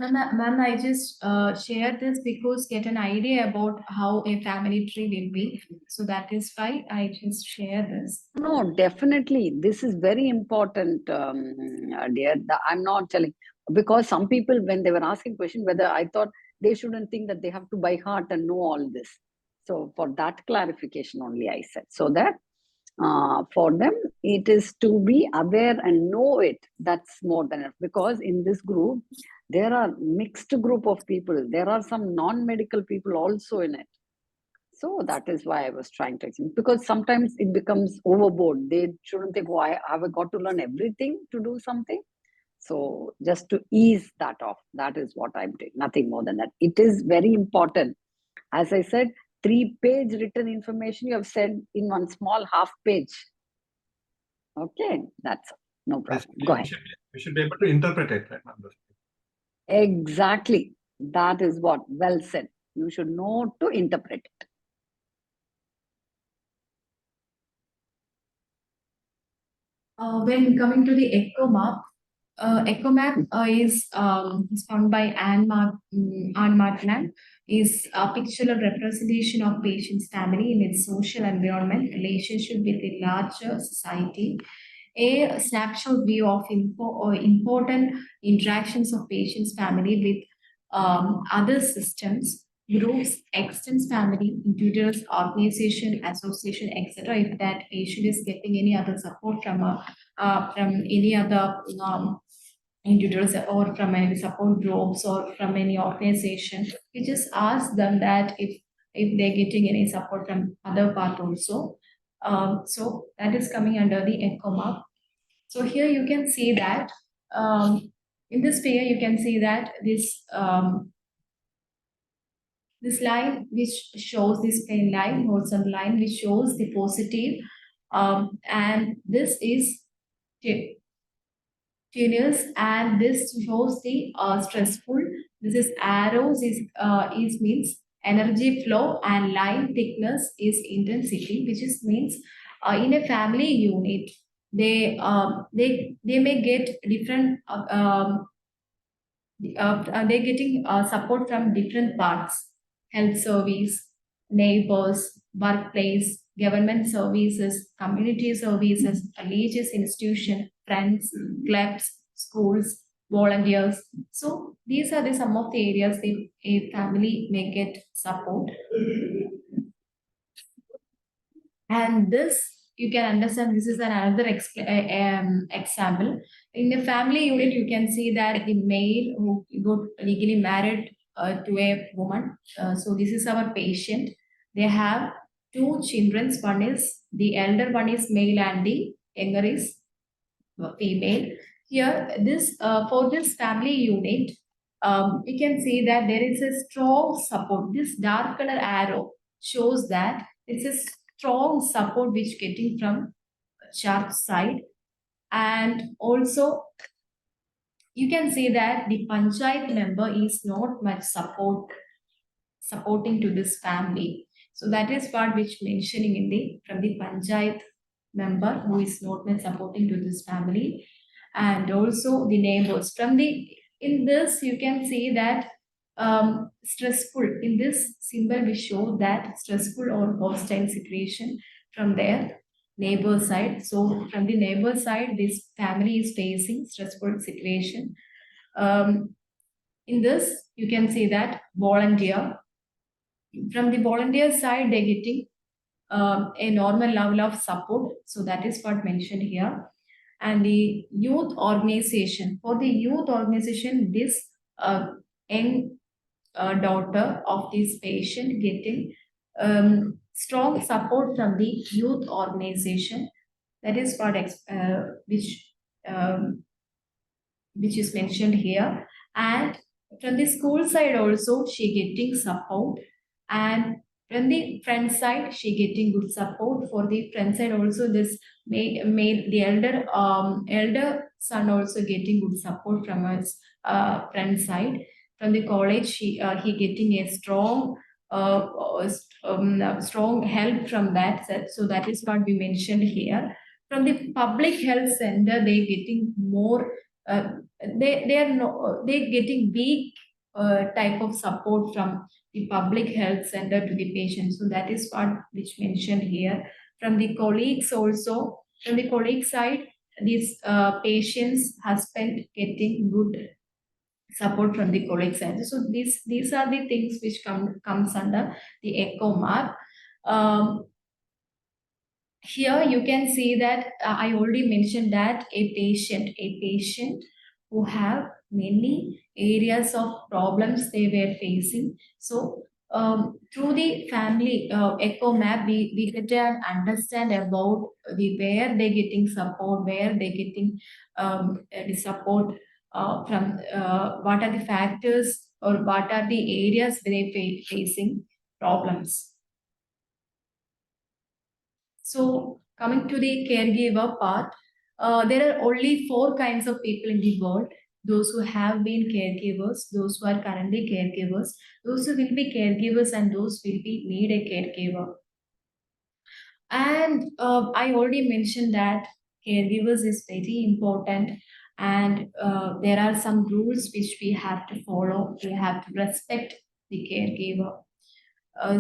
Ma'am, I just share this because get an idea about how a family tree will be. So that is why I just share this. No, definitely. This is very important, dear. I'm not telling, because some people, when they were asking question, whether I thought they shouldn't think that they have to by heart and know all this. So for that clarification only I said, so that for them, it is to be aware and know it. That's more than enough. Because in this group, there are mixed group of people. There are some non-medical people also in it. So that is why I was trying to explain. Because sometimes it becomes overboard. They shouldn't think, why have I got to learn everything to do something? So just to ease that off, that is what I'm doing. Nothing more than that. It is very important. As I said, 3-page written information you have said in one small half page. Okay, that's no problem. Go ahead. We should be able to interpret it. Right? Exactly. That is what, well said. You should know to interpret it. When coming to the echo map is found by Anne Martland, is a pictorial representation of patient's family in its social environment, relationship with the larger society, a snapshot view of important interactions of patient's family with other systems, groups, extends family, individuals, organization, association, etc. If that patient is getting any other support from any other individuals or from any support groups or from any organization, we just ask them that if they're getting any support from other part also. So that is coming under the echo map. So here you can see that in this figure you can see that this line which shows this plain line, horizontal line which shows the positive, and this is tenuous, and this shows the stressful. This is arrows is means energy flow, and line thickness is intensity, which is means in a family unit they may get different they're getting support from different parts: health service, neighbors, workplace, government services, community services, religious institution, friends, clubs, schools, volunteers. So these are some of the areas a family may get support. And this, you can understand, this is another example. In the family unit, you can see that the male who got legally married to a woman. So this is our patient. They have 2 children. One is, the elder one is male and the younger is female. Here, this for this family unit, you can see that there is a strong support. This dark color arrow shows that it's a strong support which getting from church side. And also you can see that the panchayat member is not much supporting to this family. So that is part which mentioning in the from the panchayat member who is not much supporting to this family. And also the neighbors from the, in this you can see that stressful, in this symbol we show that stressful or hostile situation from their neighbor side. So from the neighbor side, this family is facing stressful situation. In this you can see that volunteer, from the volunteer side they're getting a normal level of support. So that is what mentioned here. And the youth organization, for the youth organization, this young daughter of this patient getting strong support from the youth organization. That is what which is mentioned here. And from the school side also, she getting support. And from the friend side, she getting good support. For the friend side also, this made the elder son also getting good support from his friend side. From the college, he getting a strong strong help from that set. So that is what we mentioned here. From the public health center, they getting more. They getting weak type of support from the public health center to the patient. So that is what which mentioned here. From the colleagues also, from the colleague side, these patients husband getting good support from the colleague side. So these are the things which comes under the echo map. Here you can see that I already mentioned that a patient who have many areas of problems they were facing. So through the family echo map, we get to understand about the where they getting support, where they getting the support from what are the factors or what are the areas where they facing problems. So coming to the caregiver part, there are only 4 kinds of people in the world: those who have been caregivers, those who are currently caregivers, those who will be caregivers, and those will be need a caregiver. And I already mentioned that caregivers is very important, and there are some rules which we have to follow. We have to respect the caregiver.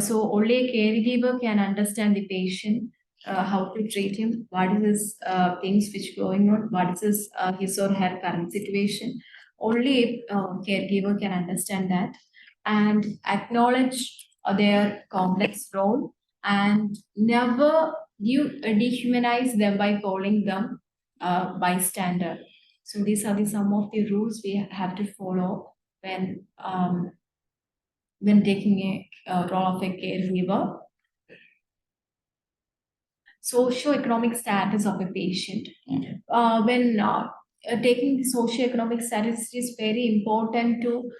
So only a caregiver can understand the patient, how to treat him, what is his things which going on, what is his or her current situation. Only a caregiver can understand that and acknowledge their complex role, and never dehumanize them by calling them bystander. So these are some of the rules we have to follow when taking a role of a caregiver. Socioeconomic status of a patient. When taking the socioeconomic status is very important to,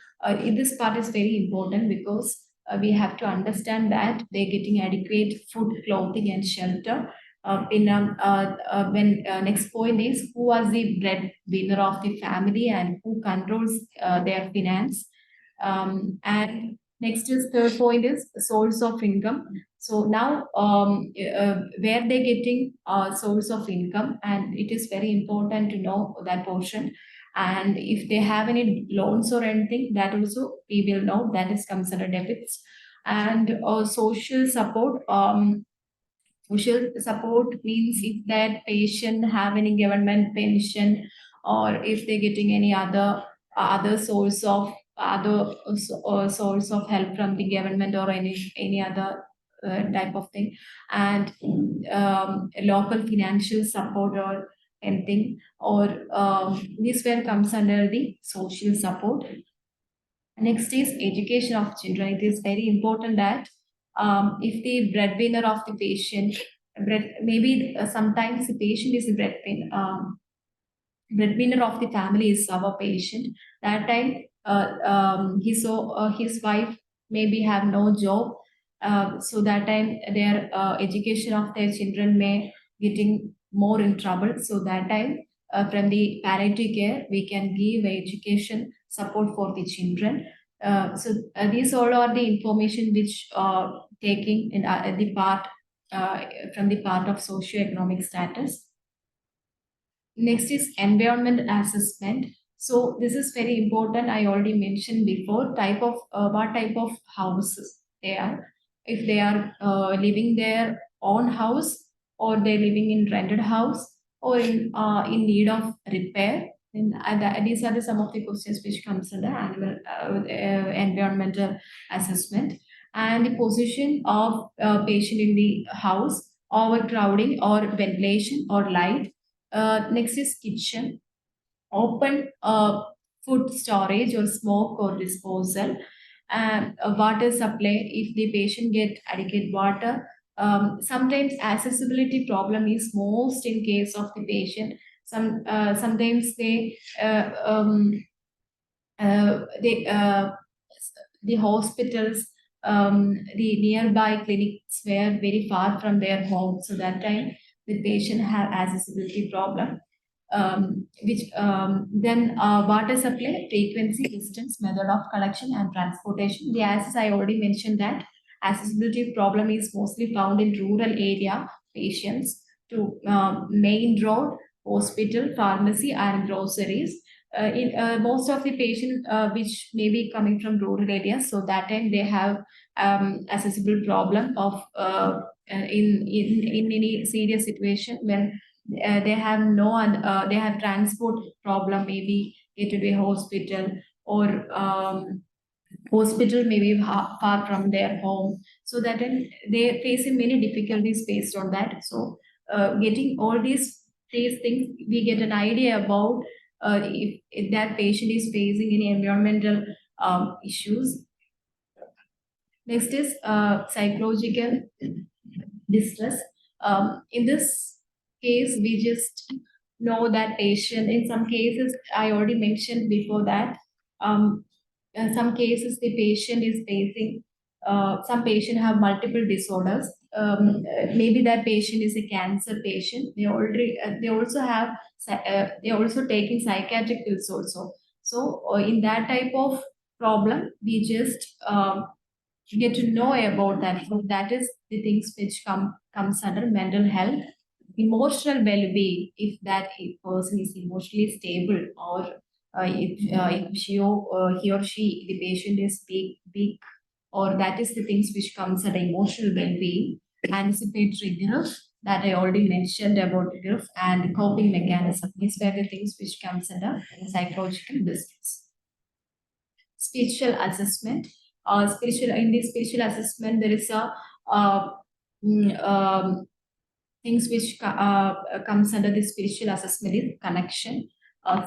this part is very important because we have to understand that they're getting adequate food, clothing, and shelter. When next point is who was the breadwinner of the family and who controls their finance. And next is third point is source of income. So now where they're getting source of income, and it is very important to know that portion. And if they have any loans or anything, that also we will know that is comes under debits. And social support. Social support means if that patient have any government pension, or if they're getting any other source of source of help from the government or any other type of thing, and local financial support or anything, or this where comes under the social support. Next is education of children. It is very important that if the breadwinner of the patient, maybe sometimes the patient is the breadwinner of the family is our patient. That time his wife maybe have no job. So that time their education of their children may getting more in trouble. So that time from the palliative care, we can give education support for the children. So these all are the information which taking in the part from the part of socioeconomic status. Next is environment assessment. So this is very important. I already mentioned before type of what type of houses they are. If they are living their own house, or they're living in rented house, or in need of repair. And these are some of the questions which comes under environmental assessment. And the position of patient in the house, overcrowding or ventilation or light. Next is kitchen, open food storage or smoke or disposal, and water supply. If the patient get adequate water, sometimes accessibility problem is most in case of the patient. Sometimes they the hospitals, the nearby clinics were very far from their home. So that time the patient had accessibility problem. Then water supply, frequency, distance, method of collection and transportation. The access, I already mentioned that accessibility problem is mostly found in rural area patients to main road, hospital, pharmacy and groceries. In most of the patients which may be coming from rural areas, so that time they have accessible problem of in any serious situation when they have they have transport problem, maybe get to the hospital, or hospital may be far from their home, so that they facing many difficulties based on that. So getting all these things, we get an idea about if that patient is facing any environmental issues. Next is psychological distress. In this case, we just know that patient, in some cases, I already mentioned before that, in some cases the patient is facing, some patient have multiple disorders. Maybe that patient is a cancer patient. They also have, they also taking psychiatric pills also. So in that type of problem, we just get to know about that. So that is the things which comes under mental health. Emotional well-being, if that person is emotionally stable, or if he or she, the patient is weak, or that is the things which comes under emotional well-being. Anticipatory grief, that I already mentioned about grief, and coping mechanism. These were the things which comes under psychological distress. Spiritual assessment. In the spiritual assessment, there is a things which comes under the spiritual assessment is connection,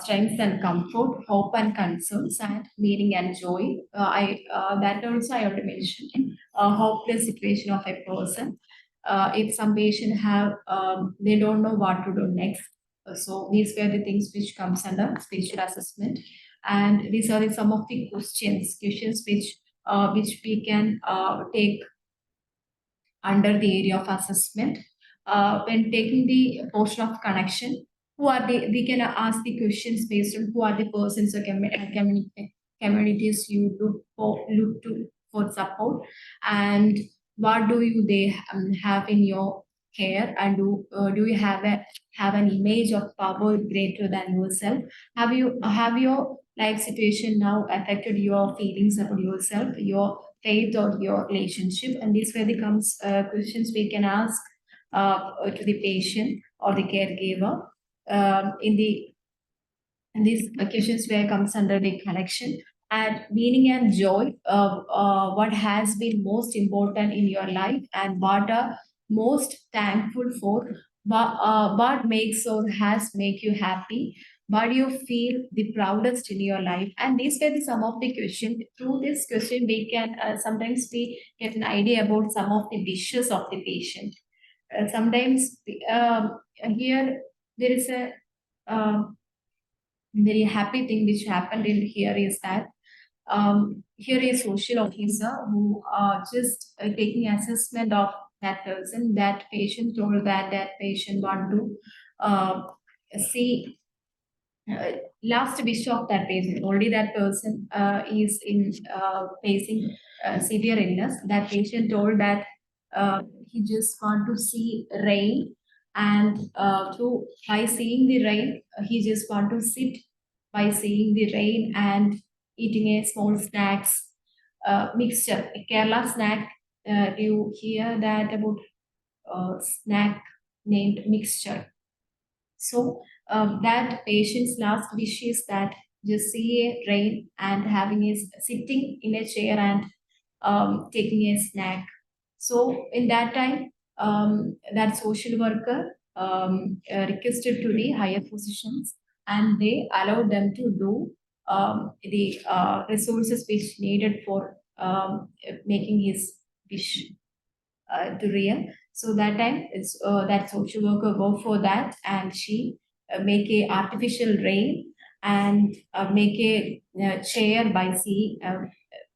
strength and comfort, hope and concerns, and meaning and joy. That also I already mentioned. Hopeless situation of a person. If some patient have, they don't know what to do next. So these were the things which comes under spiritual assessment, and these are some of the questions which we can take under the area of assessment. When taking the portion of connection, we can ask the questions based on who are the persons or communities you look to for support, and what do they have in your care, and do you have an image of power greater than yourself? Have your life situation now affected your feelings about yourself, your faith, or your relationship? And these were the questions we can ask to the patient or the caregiver. In these occasions where comes under the connection and meaning and joy, what has been most important in your life, and what are most thankful for, what makes or has make you happy, what do you feel the proudest in your life? And these were some of the questions. Through this question, we can sometimes we get an idea about some of the wishes of the patient. Sometimes here there is a very happy thing which happened in here is that here is social officer who just taking assessment of that person. That patient told that patient want to see last wish of that patient. Already that person is in facing severe illness. That patient told that he just want to see rain, and by seeing the rain, he just want to sit by seeing the rain and eating a small snacks mixture, a Kerala snack. Do you hear that about snack named mixture? So that patient's last wish is that just see a rain and having a sitting in a chair and taking a snack. So in that time, that social worker requested to the higher positions, and they allowed them to do the resources which needed for making his wish to real. So that time, that social worker go for that, and she make a artificial rain and make a chair by seeing,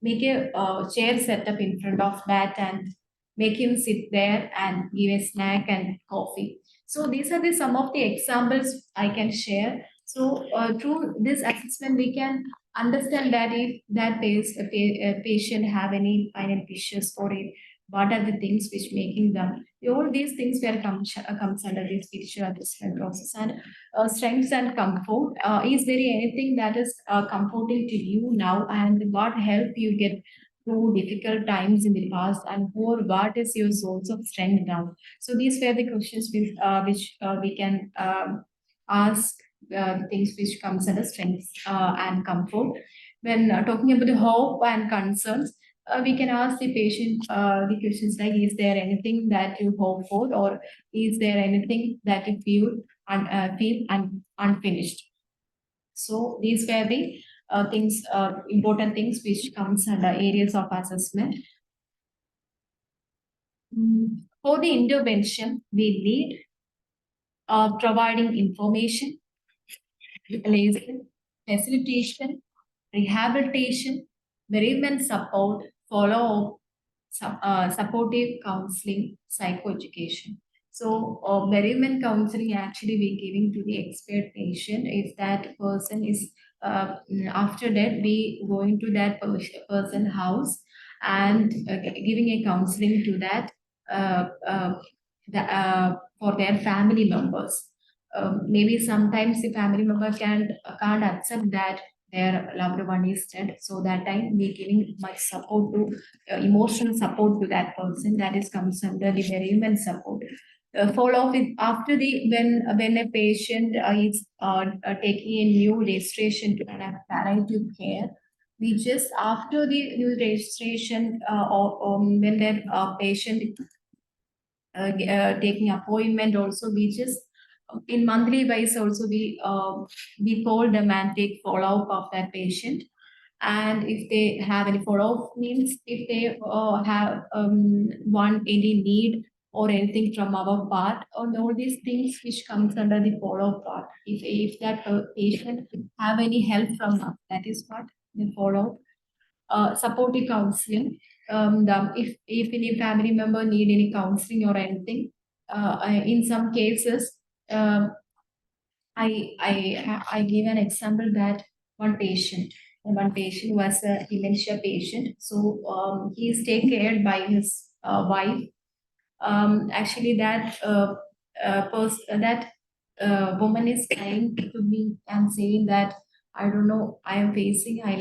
make a chair set up in front of that and make him sit there and give a snack and coffee. So these are some of the examples I can share. So through this assessment, we can understand that if that patient have any final issues, or what are the things which making them, all these things where comes under this picture assessment process. And strengths and comfort. Is there anything that is comforting to you now, and what help you get through difficult times in the past, and or what is your source of strength now? So these were the questions which we can ask, things which comes under strengths and comfort. When talking about the hope and concerns, we can ask the patient the questions like, is there anything that you hope for, or is there anything that you feel unfinished? So these were the things, important things which comes under areas of assessment. For the intervention, we need providing information, liaison, facilitation, rehabilitation, bereavement support, follow-up, supportive counseling, psychoeducation. So bereavement counseling actually we're giving to the expert patient. If that person is after that, we going to that person house and giving a counseling to that for their family members. Maybe sometimes the family member can't accept that their loved one is dead. So that time we giving much support to emotional support to that person. That is comes under the bereavement support. Follow up with after the when a patient is taking a new registration to an palliative care. We just after the new registration or when that patient taking appointment also, we just in monthly wise also we call them and take follow up of that patient. And if they have any follow up, means if they have want any need or anything from our part, or all these things which comes under the follow up part. If that patient have any help from us, that is what the follow up. Supportive counseling. If any family member need any counseling or anything, in some cases, I give an example that one patient was a dementia patient. So he is taken care by his wife. Actually, that woman is crying to me and saying that, I don't know, I am facing high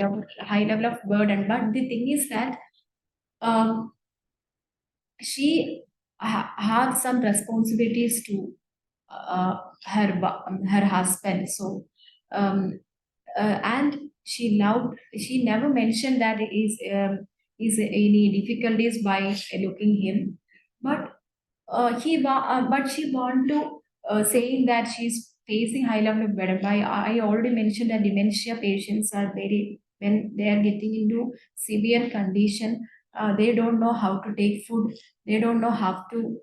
level of burden. But the thing is that she had some responsibilities to her husband. So and she never mentioned that is any difficulties by looking him, but she want to saying that she's facing high level of burden. I already mentioned that dementia patients are very, when they are getting into severe condition, they don't know how to take food, they don't know how to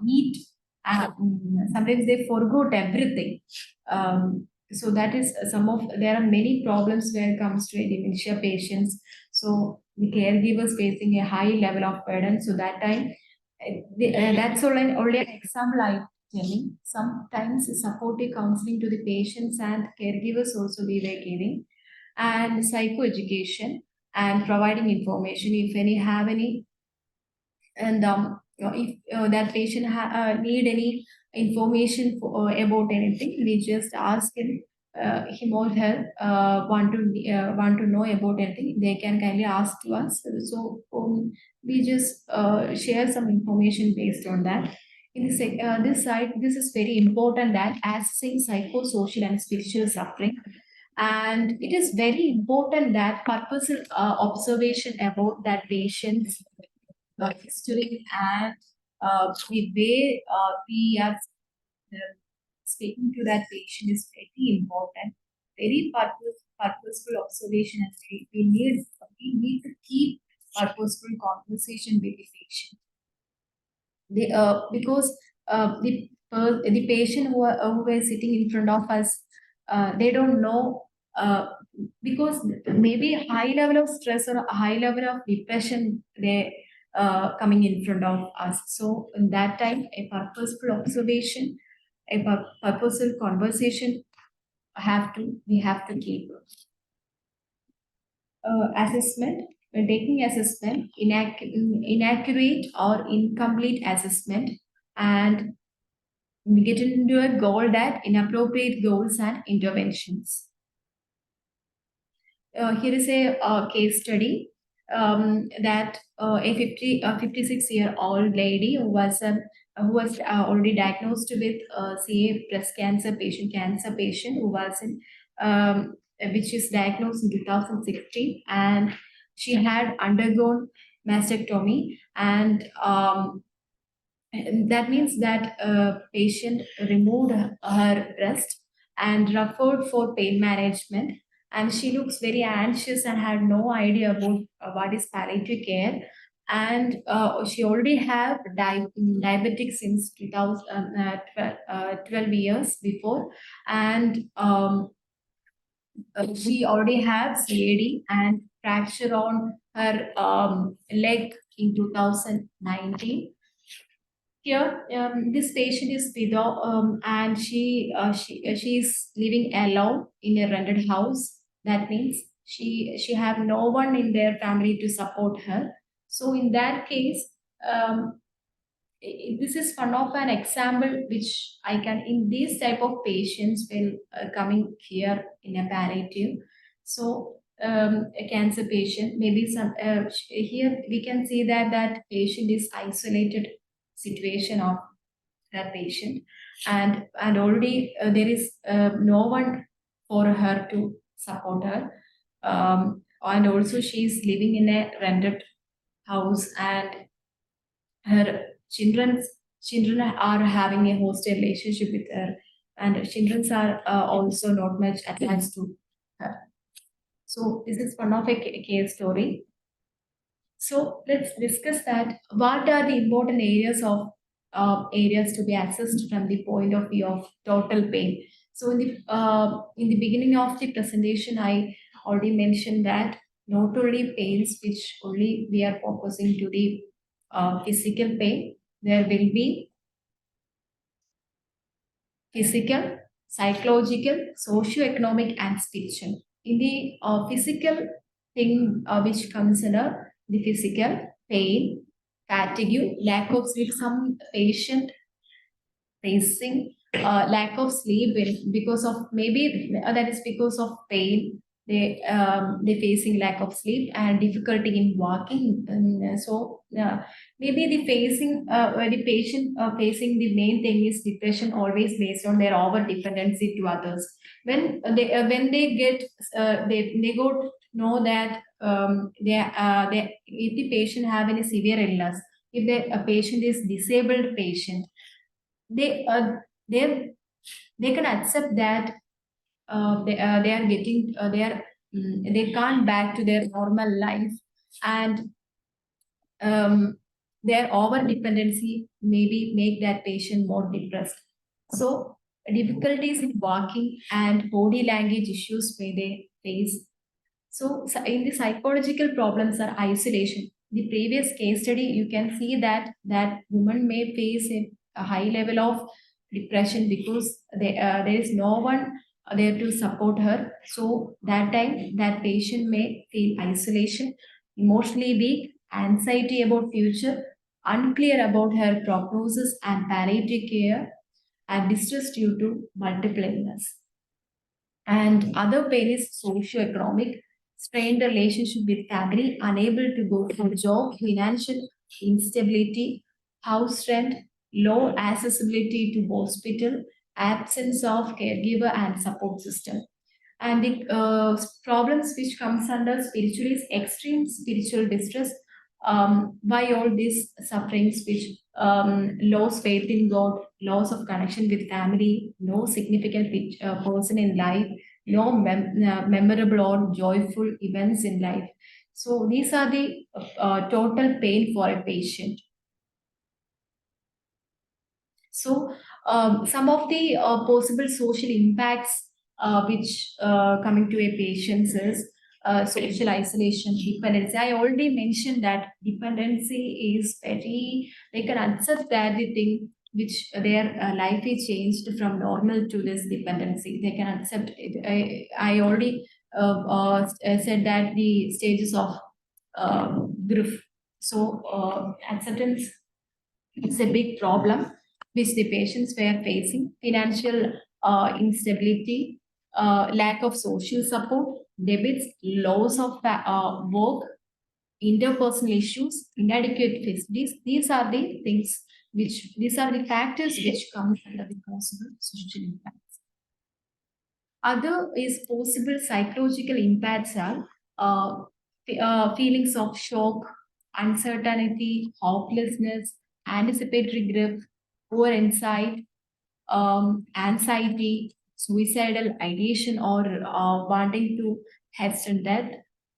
eat. Sometimes they forgot everything. So that is there are many problems when it comes to a dementia patients. So the caregivers facing a high level of burden. So that time, that's only an example I'm telling. Sometimes supportive counseling to the patients and caregivers also we were giving, and psychoeducation and providing information if any have any. And if that patient need any information about anything, we just ask him or her want to know about anything, they can kindly ask to us. So we just share some information based on that. In this side, this is very important, that assessing psychosocial and spiritual suffering. And it is very important that purposeful observation about that patient's history and the way we are speaking to that patient is very important. Very purposeful observation, and we need to keep purposeful conversation with the patient. Because the the patient who is sitting in front of us, they don't know, because maybe a high level of stress or a high level of depression they coming in front of us. So in that time, a purposeful observation, a purposeful conversation we have to keep. Assessment. When taking assessment, inaccurate or incomplete assessment, and we get into a goal that inappropriate goals and interventions. Here is a case study that a 56-year-old lady who was already diagnosed with say breast cancer patient who was in which is diagnosed in 2016, and she had undergone mastectomy, and that means that patient removed her breast and referred for pain management, and she looks very anxious and had no idea about what is palliative care, and she already have diabetic since 12 years before, and she already has CAD and fracture on her leg in 2019. Here, this patient is widow, and she is living alone in a rented house. That means she have no one in their family to support her. So in that case, this is one of an example which I can in these type of patients will coming here in a palliative. So a cancer patient, maybe some here we can see that patient is isolated situation of that patient, and already there is no one for her to support her, and also she is living in a rented house, and her children are having a hostel relationship with her, and children are also not much attached to her. So this is one of a case story. So let's discuss that. What are the important areas of areas to be assessed from the point of view of total pain? So in the beginning of the presentation, I already mentioned that not only pains which only we are focusing to the physical pain, there will be physical, psychological, socio-economic, and spiritual. In the physical thing which comes under the physical pain, fatigue, lack of sleep, some patient facing lack of sleep because of maybe that is because of pain. They facing lack of sleep and difficulty in walking. So maybe the patient facing the main thing is depression, always based on their over dependency to others. When they get they go to know that if the patient have any severe illness, if a patient is disabled patient, they can accept that they are getting they can't back to their normal life, and their over dependency maybe make that patient more depressed. So difficulties in walking and body language issues may they face. So in the psychological problems are isolation. The previous case study, you can see that woman may face a high level of depression because there is no one there to support her. So that time that patient may feel isolation, emotionally weak, anxiety about future, unclear about her prognosis and palliative care, and distress due to multiple illness. And other pain is socio-economic, strained relationship with family, unable to go to a job, financial instability, house rent, low accessibility to hospital, absence of caregiver and support system. And the problems which comes under spiritual is extreme spiritual distress by all these sufferings which loss faith in God, loss of connection with family, no significant person in life, no memorable or joyful events in life. So these are the total pain for a patient. So Some of the possible social impacts which coming to a patient is social isolation, dependency. I already mentioned that dependency is very, they can accept that the thing which their life is changed from normal to this dependency. They can accept it. I already said that the stages of grief. So acceptance is a big problem which the patients were facing. Financial instability, lack of social support, debits, loss of work, interpersonal issues, inadequate facilities. These are the things these are the factors which come under the possible social impacts. Other is possible psychological impacts are feelings of shock, uncertainty, hopelessness, anticipatory grief, poor insight, anxiety, suicidal ideation or wanting to hasten death,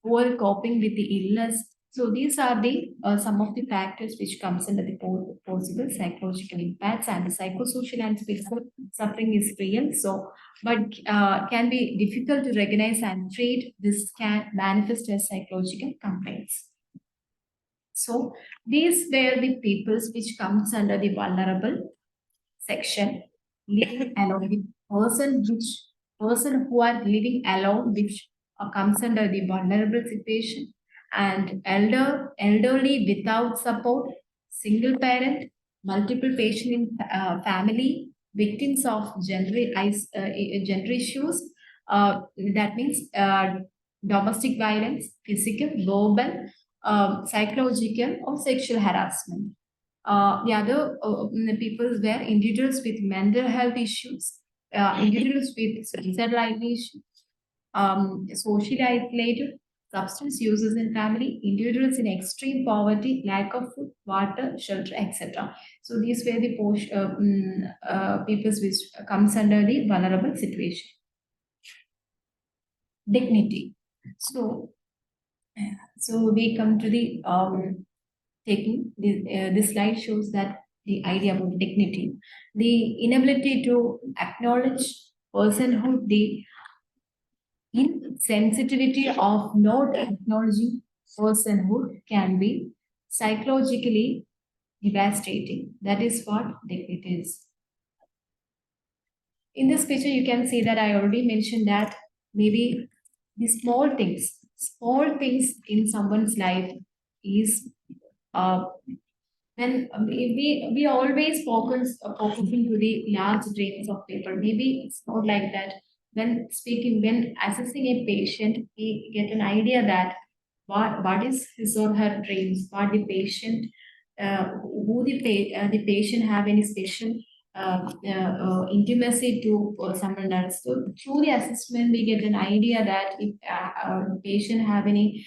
poor coping with the illness. So these are the some of the factors which comes under the possible psychological impacts, and the psychosocial and spiritual suffering is real. So, but can be difficult to recognize and treat. This can manifest as psychological complaints. So these were the peoples which comes under the vulnerable section. Living alone, the person who are living alone, which comes under the vulnerable situation, and elderly without support, single parent, multiple patient in family, victims of gender issues. That means domestic violence, physical, verbal, psychological, or sexual harassment. The other people were individuals with mental health issues, individuals with suicidal ideation, socially isolated, substance users in family, individuals in extreme poverty, lack of food, water, shelter, etc. So these were the peoples which comes under the vulnerable situation. Dignity. So we come to the taking this slide shows that the idea about dignity, the inability to acknowledge personhood, the insensitivity of not acknowledging personhood can be psychologically devastating. That is what dignity is. In this picture, you can see that I already mentioned that maybe the small things in someone's life is when we always focusing to the large dreams of people. Maybe it's not like that. When assessing a patient, we get an idea that what is his or her dreams, what the patient, who the patient have any special intimacy to someone else. So through the assessment, we get an idea that if the patient have any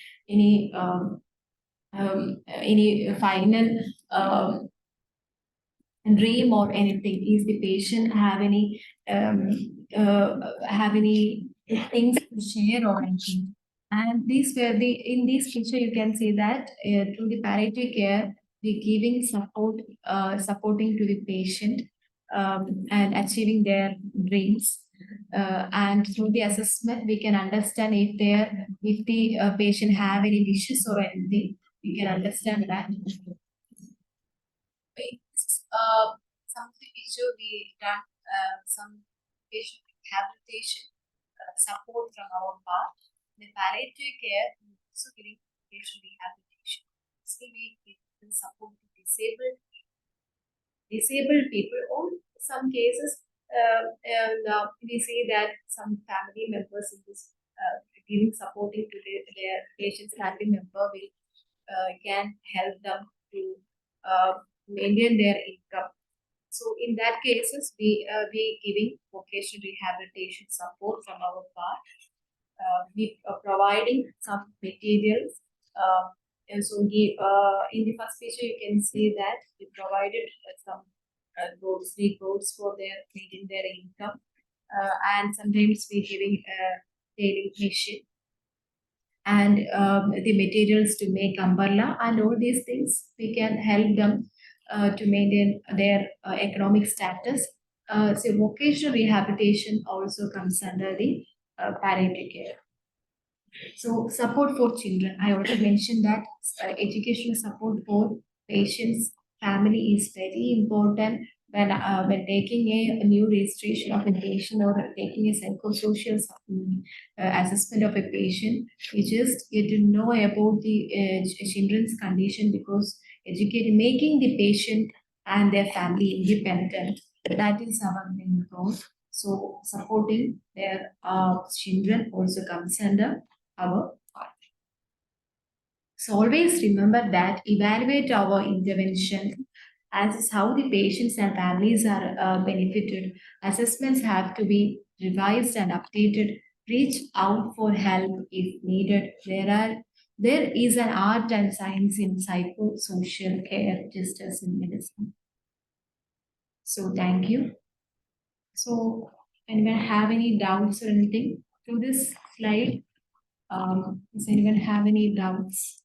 final dream or anything, is the patient have any things to share or anything. And these were in this picture you can see that through the palliative care, we giving supporting to the patient and achieving their dreams. And through the assessment, we can understand if the patient have any wishes or anything. We can understand that. Something which we done some patient rehabilitation support from our part. The palliative care is also giving patient rehabilitation. So we give support to disabled people, or some cases we see that some family members in this giving supporting to their patient's family member will can help them to maintain their income. So in that cases, we giving vocational rehabilitation support from our part. We are providing some materials. And so in the first picture, you can see that we provided some three goals for meeting their income, and sometimes we giving daily mission and the materials to make umbrella, and all these things we can help them to maintain their economic status. So vocational rehabilitation also comes under the palliative care. So support for children. I already mentioned that educational support for patients, family is very important when taking a new registration of a patient or taking a psychosocial assessment of a patient. You just get to know about the children's condition, because making the patient and their family independent, that is our main goal. So supporting their children also comes under our part. So always remember that evaluate our intervention as is how the patients and families are benefited. Assessments have to be revised and updated. Reach out for help if needed. There is an art and science in psychosocial care, just as in medicine. So thank you. So anyone have any doubts or anything to this slide? Does anyone have any doubts?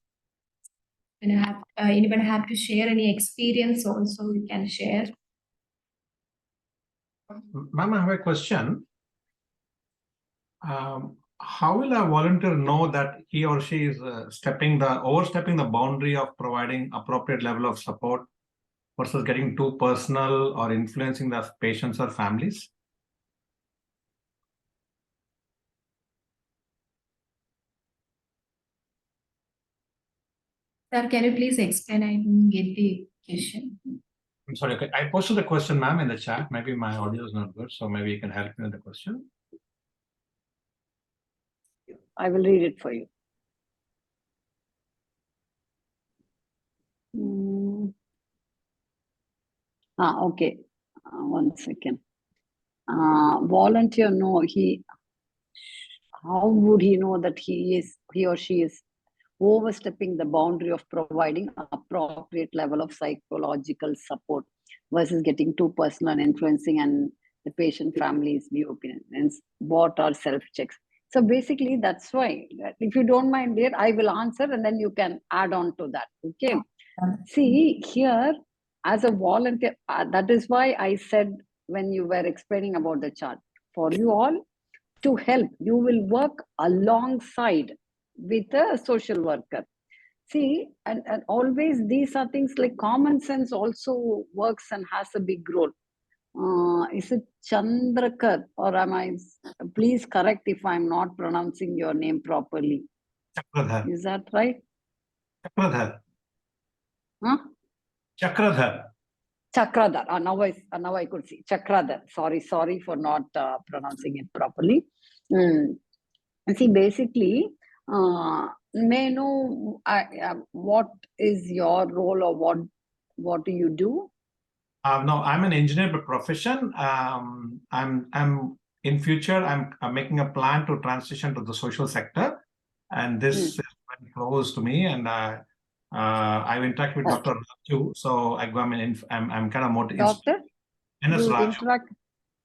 Anyone have to share any experience also, you can share. Ma'am, I have a question. How will a volunteer know that he or she is overstepping the boundary of providing appropriate level of support versus getting too personal or influencing the patients or families? Sir, can you please explain? I didn't get the question. I'm sorry, okay. I posted the question, ma'am, in the chat. Maybe my audio is not good, so maybe you can help me with the question. I will read it for you. Okay. 1 second. Volunteer, no, how would he know that he or she is overstepping the boundary of providing appropriate level of psychological support versus getting too personal and influencing and the patient family's view opinion? And what are self-checks? So basically, that's why, if you don't mind, dear, I will answer and then you can add on to that. Okay. See, here, as a volunteer, that is why I said when you were explaining about the chart, for you all to help, you will work alongside with a social worker. See, and always these are things like common sense also works and has a big role. Is it Chandrakar, or am I? Please correct if I'm not pronouncing your name properly. Chakradhar. Is that right? Chakradhar. Huh? Chakradhar. Chakradhar. Now I could see Chakradhar. Sorry for not pronouncing it properly. See, basically, may I know what is your role, or what do you do? No, I'm an engineer by profession. I'm in future. I'm making a plan to transition to the social sector, and this is very close to me. And I've interacted with Dr. Raju, so I'm kind of motivated. Doctor? NS Raju.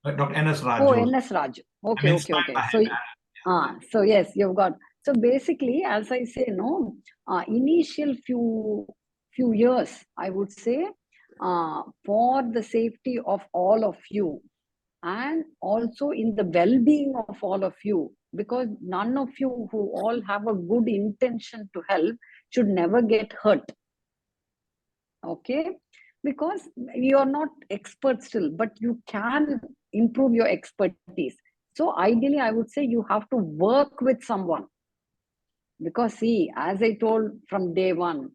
Dr. NS Raju. Oh, NS Raju. Okay. So yes, you've got. So basically, as I say, no, initial few years, I would say, for the safety of all of you, and also in the well-being of all of you, because none of you who all have a good intention to help should never get hurt. Okay, because you are not experts still, but you can improve your expertise. So ideally, I would say you have to work with someone, because see, as I told from day one,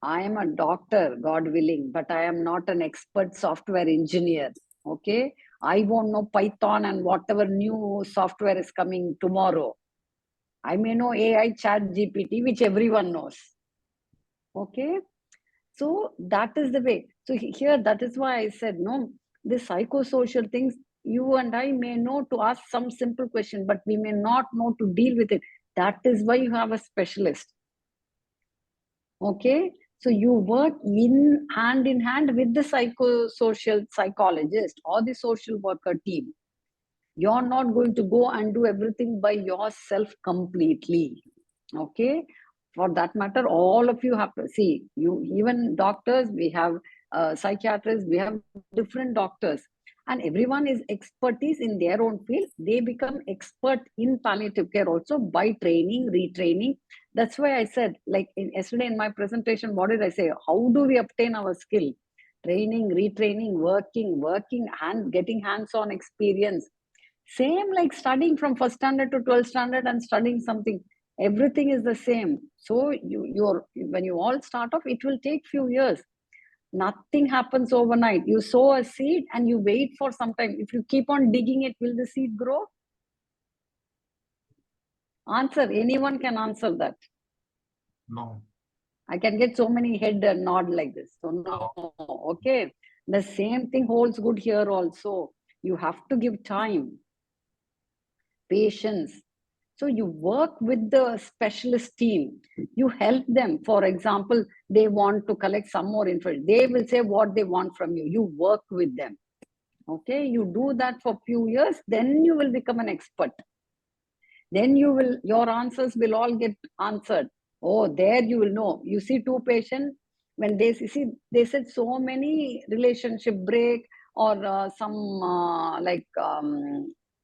I am a doctor, God willing, but I am not an expert software engineer. Okay, I won't know Python and whatever new software is coming tomorrow. I may know AI, Chat GPT, which everyone knows. Okay, so that is the way. So here, that is why I said, no, the psychosocial things, you and I may know to ask some simple question, but we may not know to deal with it. That is why you have a specialist. Okay, so you work hand in hand with the psychosocial psychologist or the social worker team. You're not going to go and do everything by yourself completely. Okay, for that matter, all of you have to see, you even doctors, we have psychiatrists, we have different doctors, and everyone is expertise in their own field. They become expert in palliative care also by training, retraining. That's why I said, like yesterday in my presentation, what did I say? How do we obtain our skill? Training, retraining, working, and getting hands-on experience. Same like studying from 1st standard to 12th standard and studying something. Everything is the same. So when you all start off, it will take few years. Nothing happens overnight. You sow a seed and you wait for some time. If you keep on digging it, will the seed grow? Answer. Anyone can answer that. No. I can get so many head and nod like this. So no. Okay. The same thing holds good here also. You have to give time, patience. So you work with the specialist team. You help them. For example, they want to collect some more information. They will say what they want from you. You work with them. Okay, you do that for a few years, then you will become an expert. Then your answers will all get answered. Oh, there you will know. You see 2 patients, when they said so many relationship break or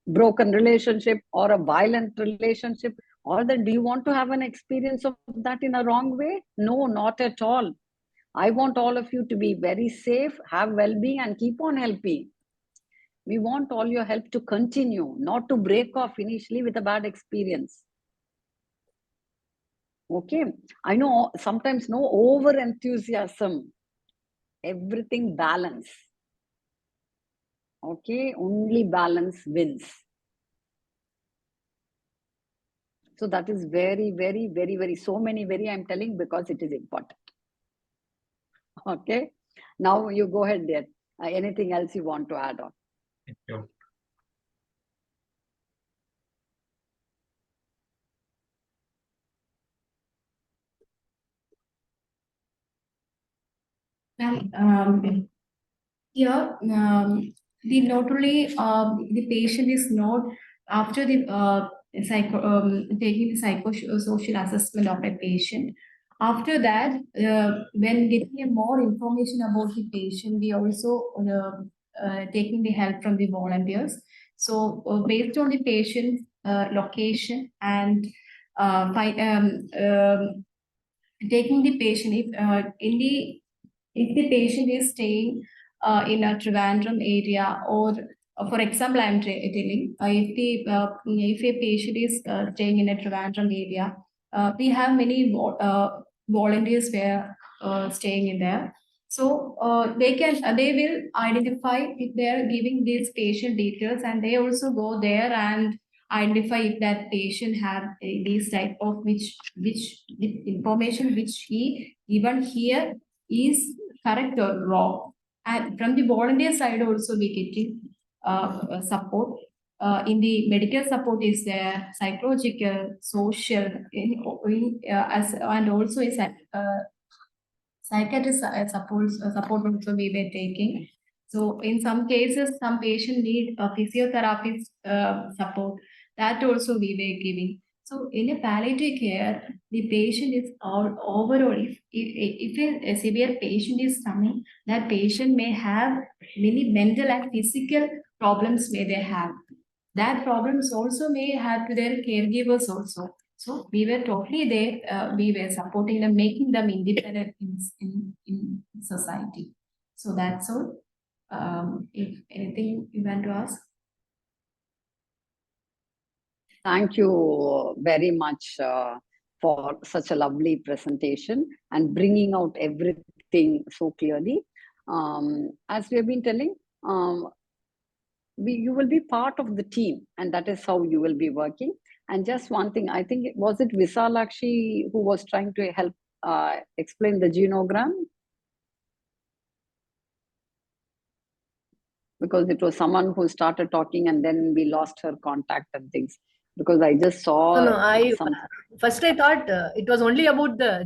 broken relationship or a violent relationship. All that, do you want to have an experience of that in a wrong way? No, not at all. I want all of you to be very safe, have well-being, and keep on helping. We want all your help to continue, not to break off initially with a bad experience. Okay, I know sometimes no over enthusiasm, everything balance. Okay, only balance wins. So that is very, so many, I'm telling because it is important. Okay, now you go ahead there. Anything else you want to add on? Thank you. And here, not only the patient is not after the taking the psychosocial assessment of a patient. After that, when getting more information about the patient, we also taking the help from the volunteers. So based on the patient location and taking the patient if the patient is staying in a Trivandrum area, or for example, I'm telling if a patient is staying in a Trivandrum area, we have many volunteers where staying in there. So they will identify if they are giving these patient details, and they also go there and identify if that patient have these type of which the information which he given here is correct or wrong. And from the volunteer side also we getting support. In the medical support is there, psychological, social, and also is psychiatrist support also we were taking. So in some cases, some patient need a physiotherapist support. That also we were giving. So in a palliative care, the patient is overall, if a severe patient is coming, that patient may have many mental and physical problems may they have. That problems also may have to their caregivers also. So we were totally there, we were supporting them, making them independent in society. So that's all. If anything you want to ask. Thank you very much for such a lovely presentation and bringing out everything so clearly. As we have been telling, you will be part of the team, and that is how you will be working. And just one thing, I think, was it Visalakshi who was trying to help explain the genogram? Because it was someone who started talking and then we lost her contact and things. Because I just saw. No, first I thought it was only about the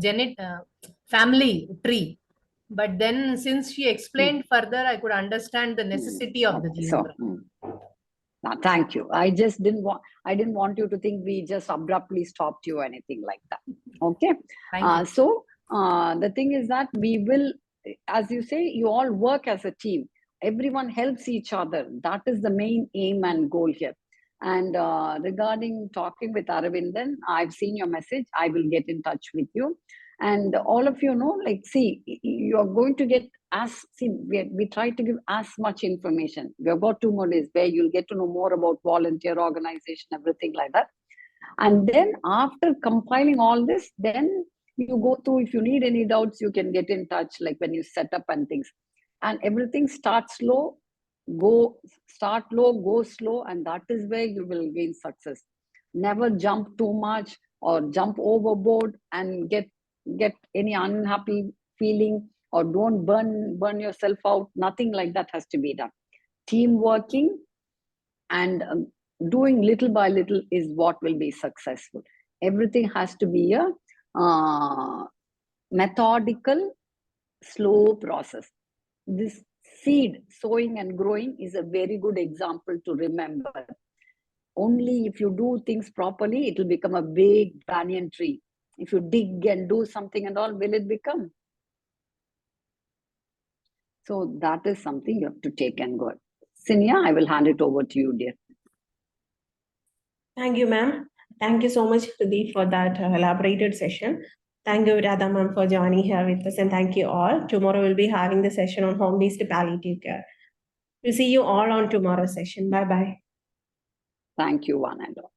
family tree. But then since she explained further, I could understand the necessity of the genogram. Thank you. I didn't want you to think we just abruptly stopped you or anything like that. Okay. Thank you. So the thing is that we will, as you say, you all work as a team. everyone helps each other. That is the main aim and goal here. And regarding talking with Aravindan, I've seen your message. I will get in touch with you. And all of you know, like, see, you're going to get we try to give as much information. We have got 2 more days where you'll get to know more about volunteer organization, everything like that. And then after compiling all this, then you go through, if you need any doubts, you can get in touch, like when you set up and things. And everything starts slow, start low, go slow, and that is where you will gain success. Never jump too much or jump overboard and get any unhappy feeling, or don't burn yourself out. Nothing like that has to be done. Team working and doing little by little is what will be successful. Everything has to be a methodical, slow process. This seed sowing and growing is a very good example to remember. Only if you do things properly, it will become a big banyan tree. If you dig and do something and all, will it become? So that is something you have to take and go. Sinya, I will hand it over to you, dear. Thank you, ma'am. Thank you so much, Hridhi, for that elaborated session. Thank you, Radha ma'am, for joining here with us, and thank you all. Tomorrow we'll be having the session on home-based palliative care. We'll see you all on tomorrow's session. Bye-bye. Thank you, one and all.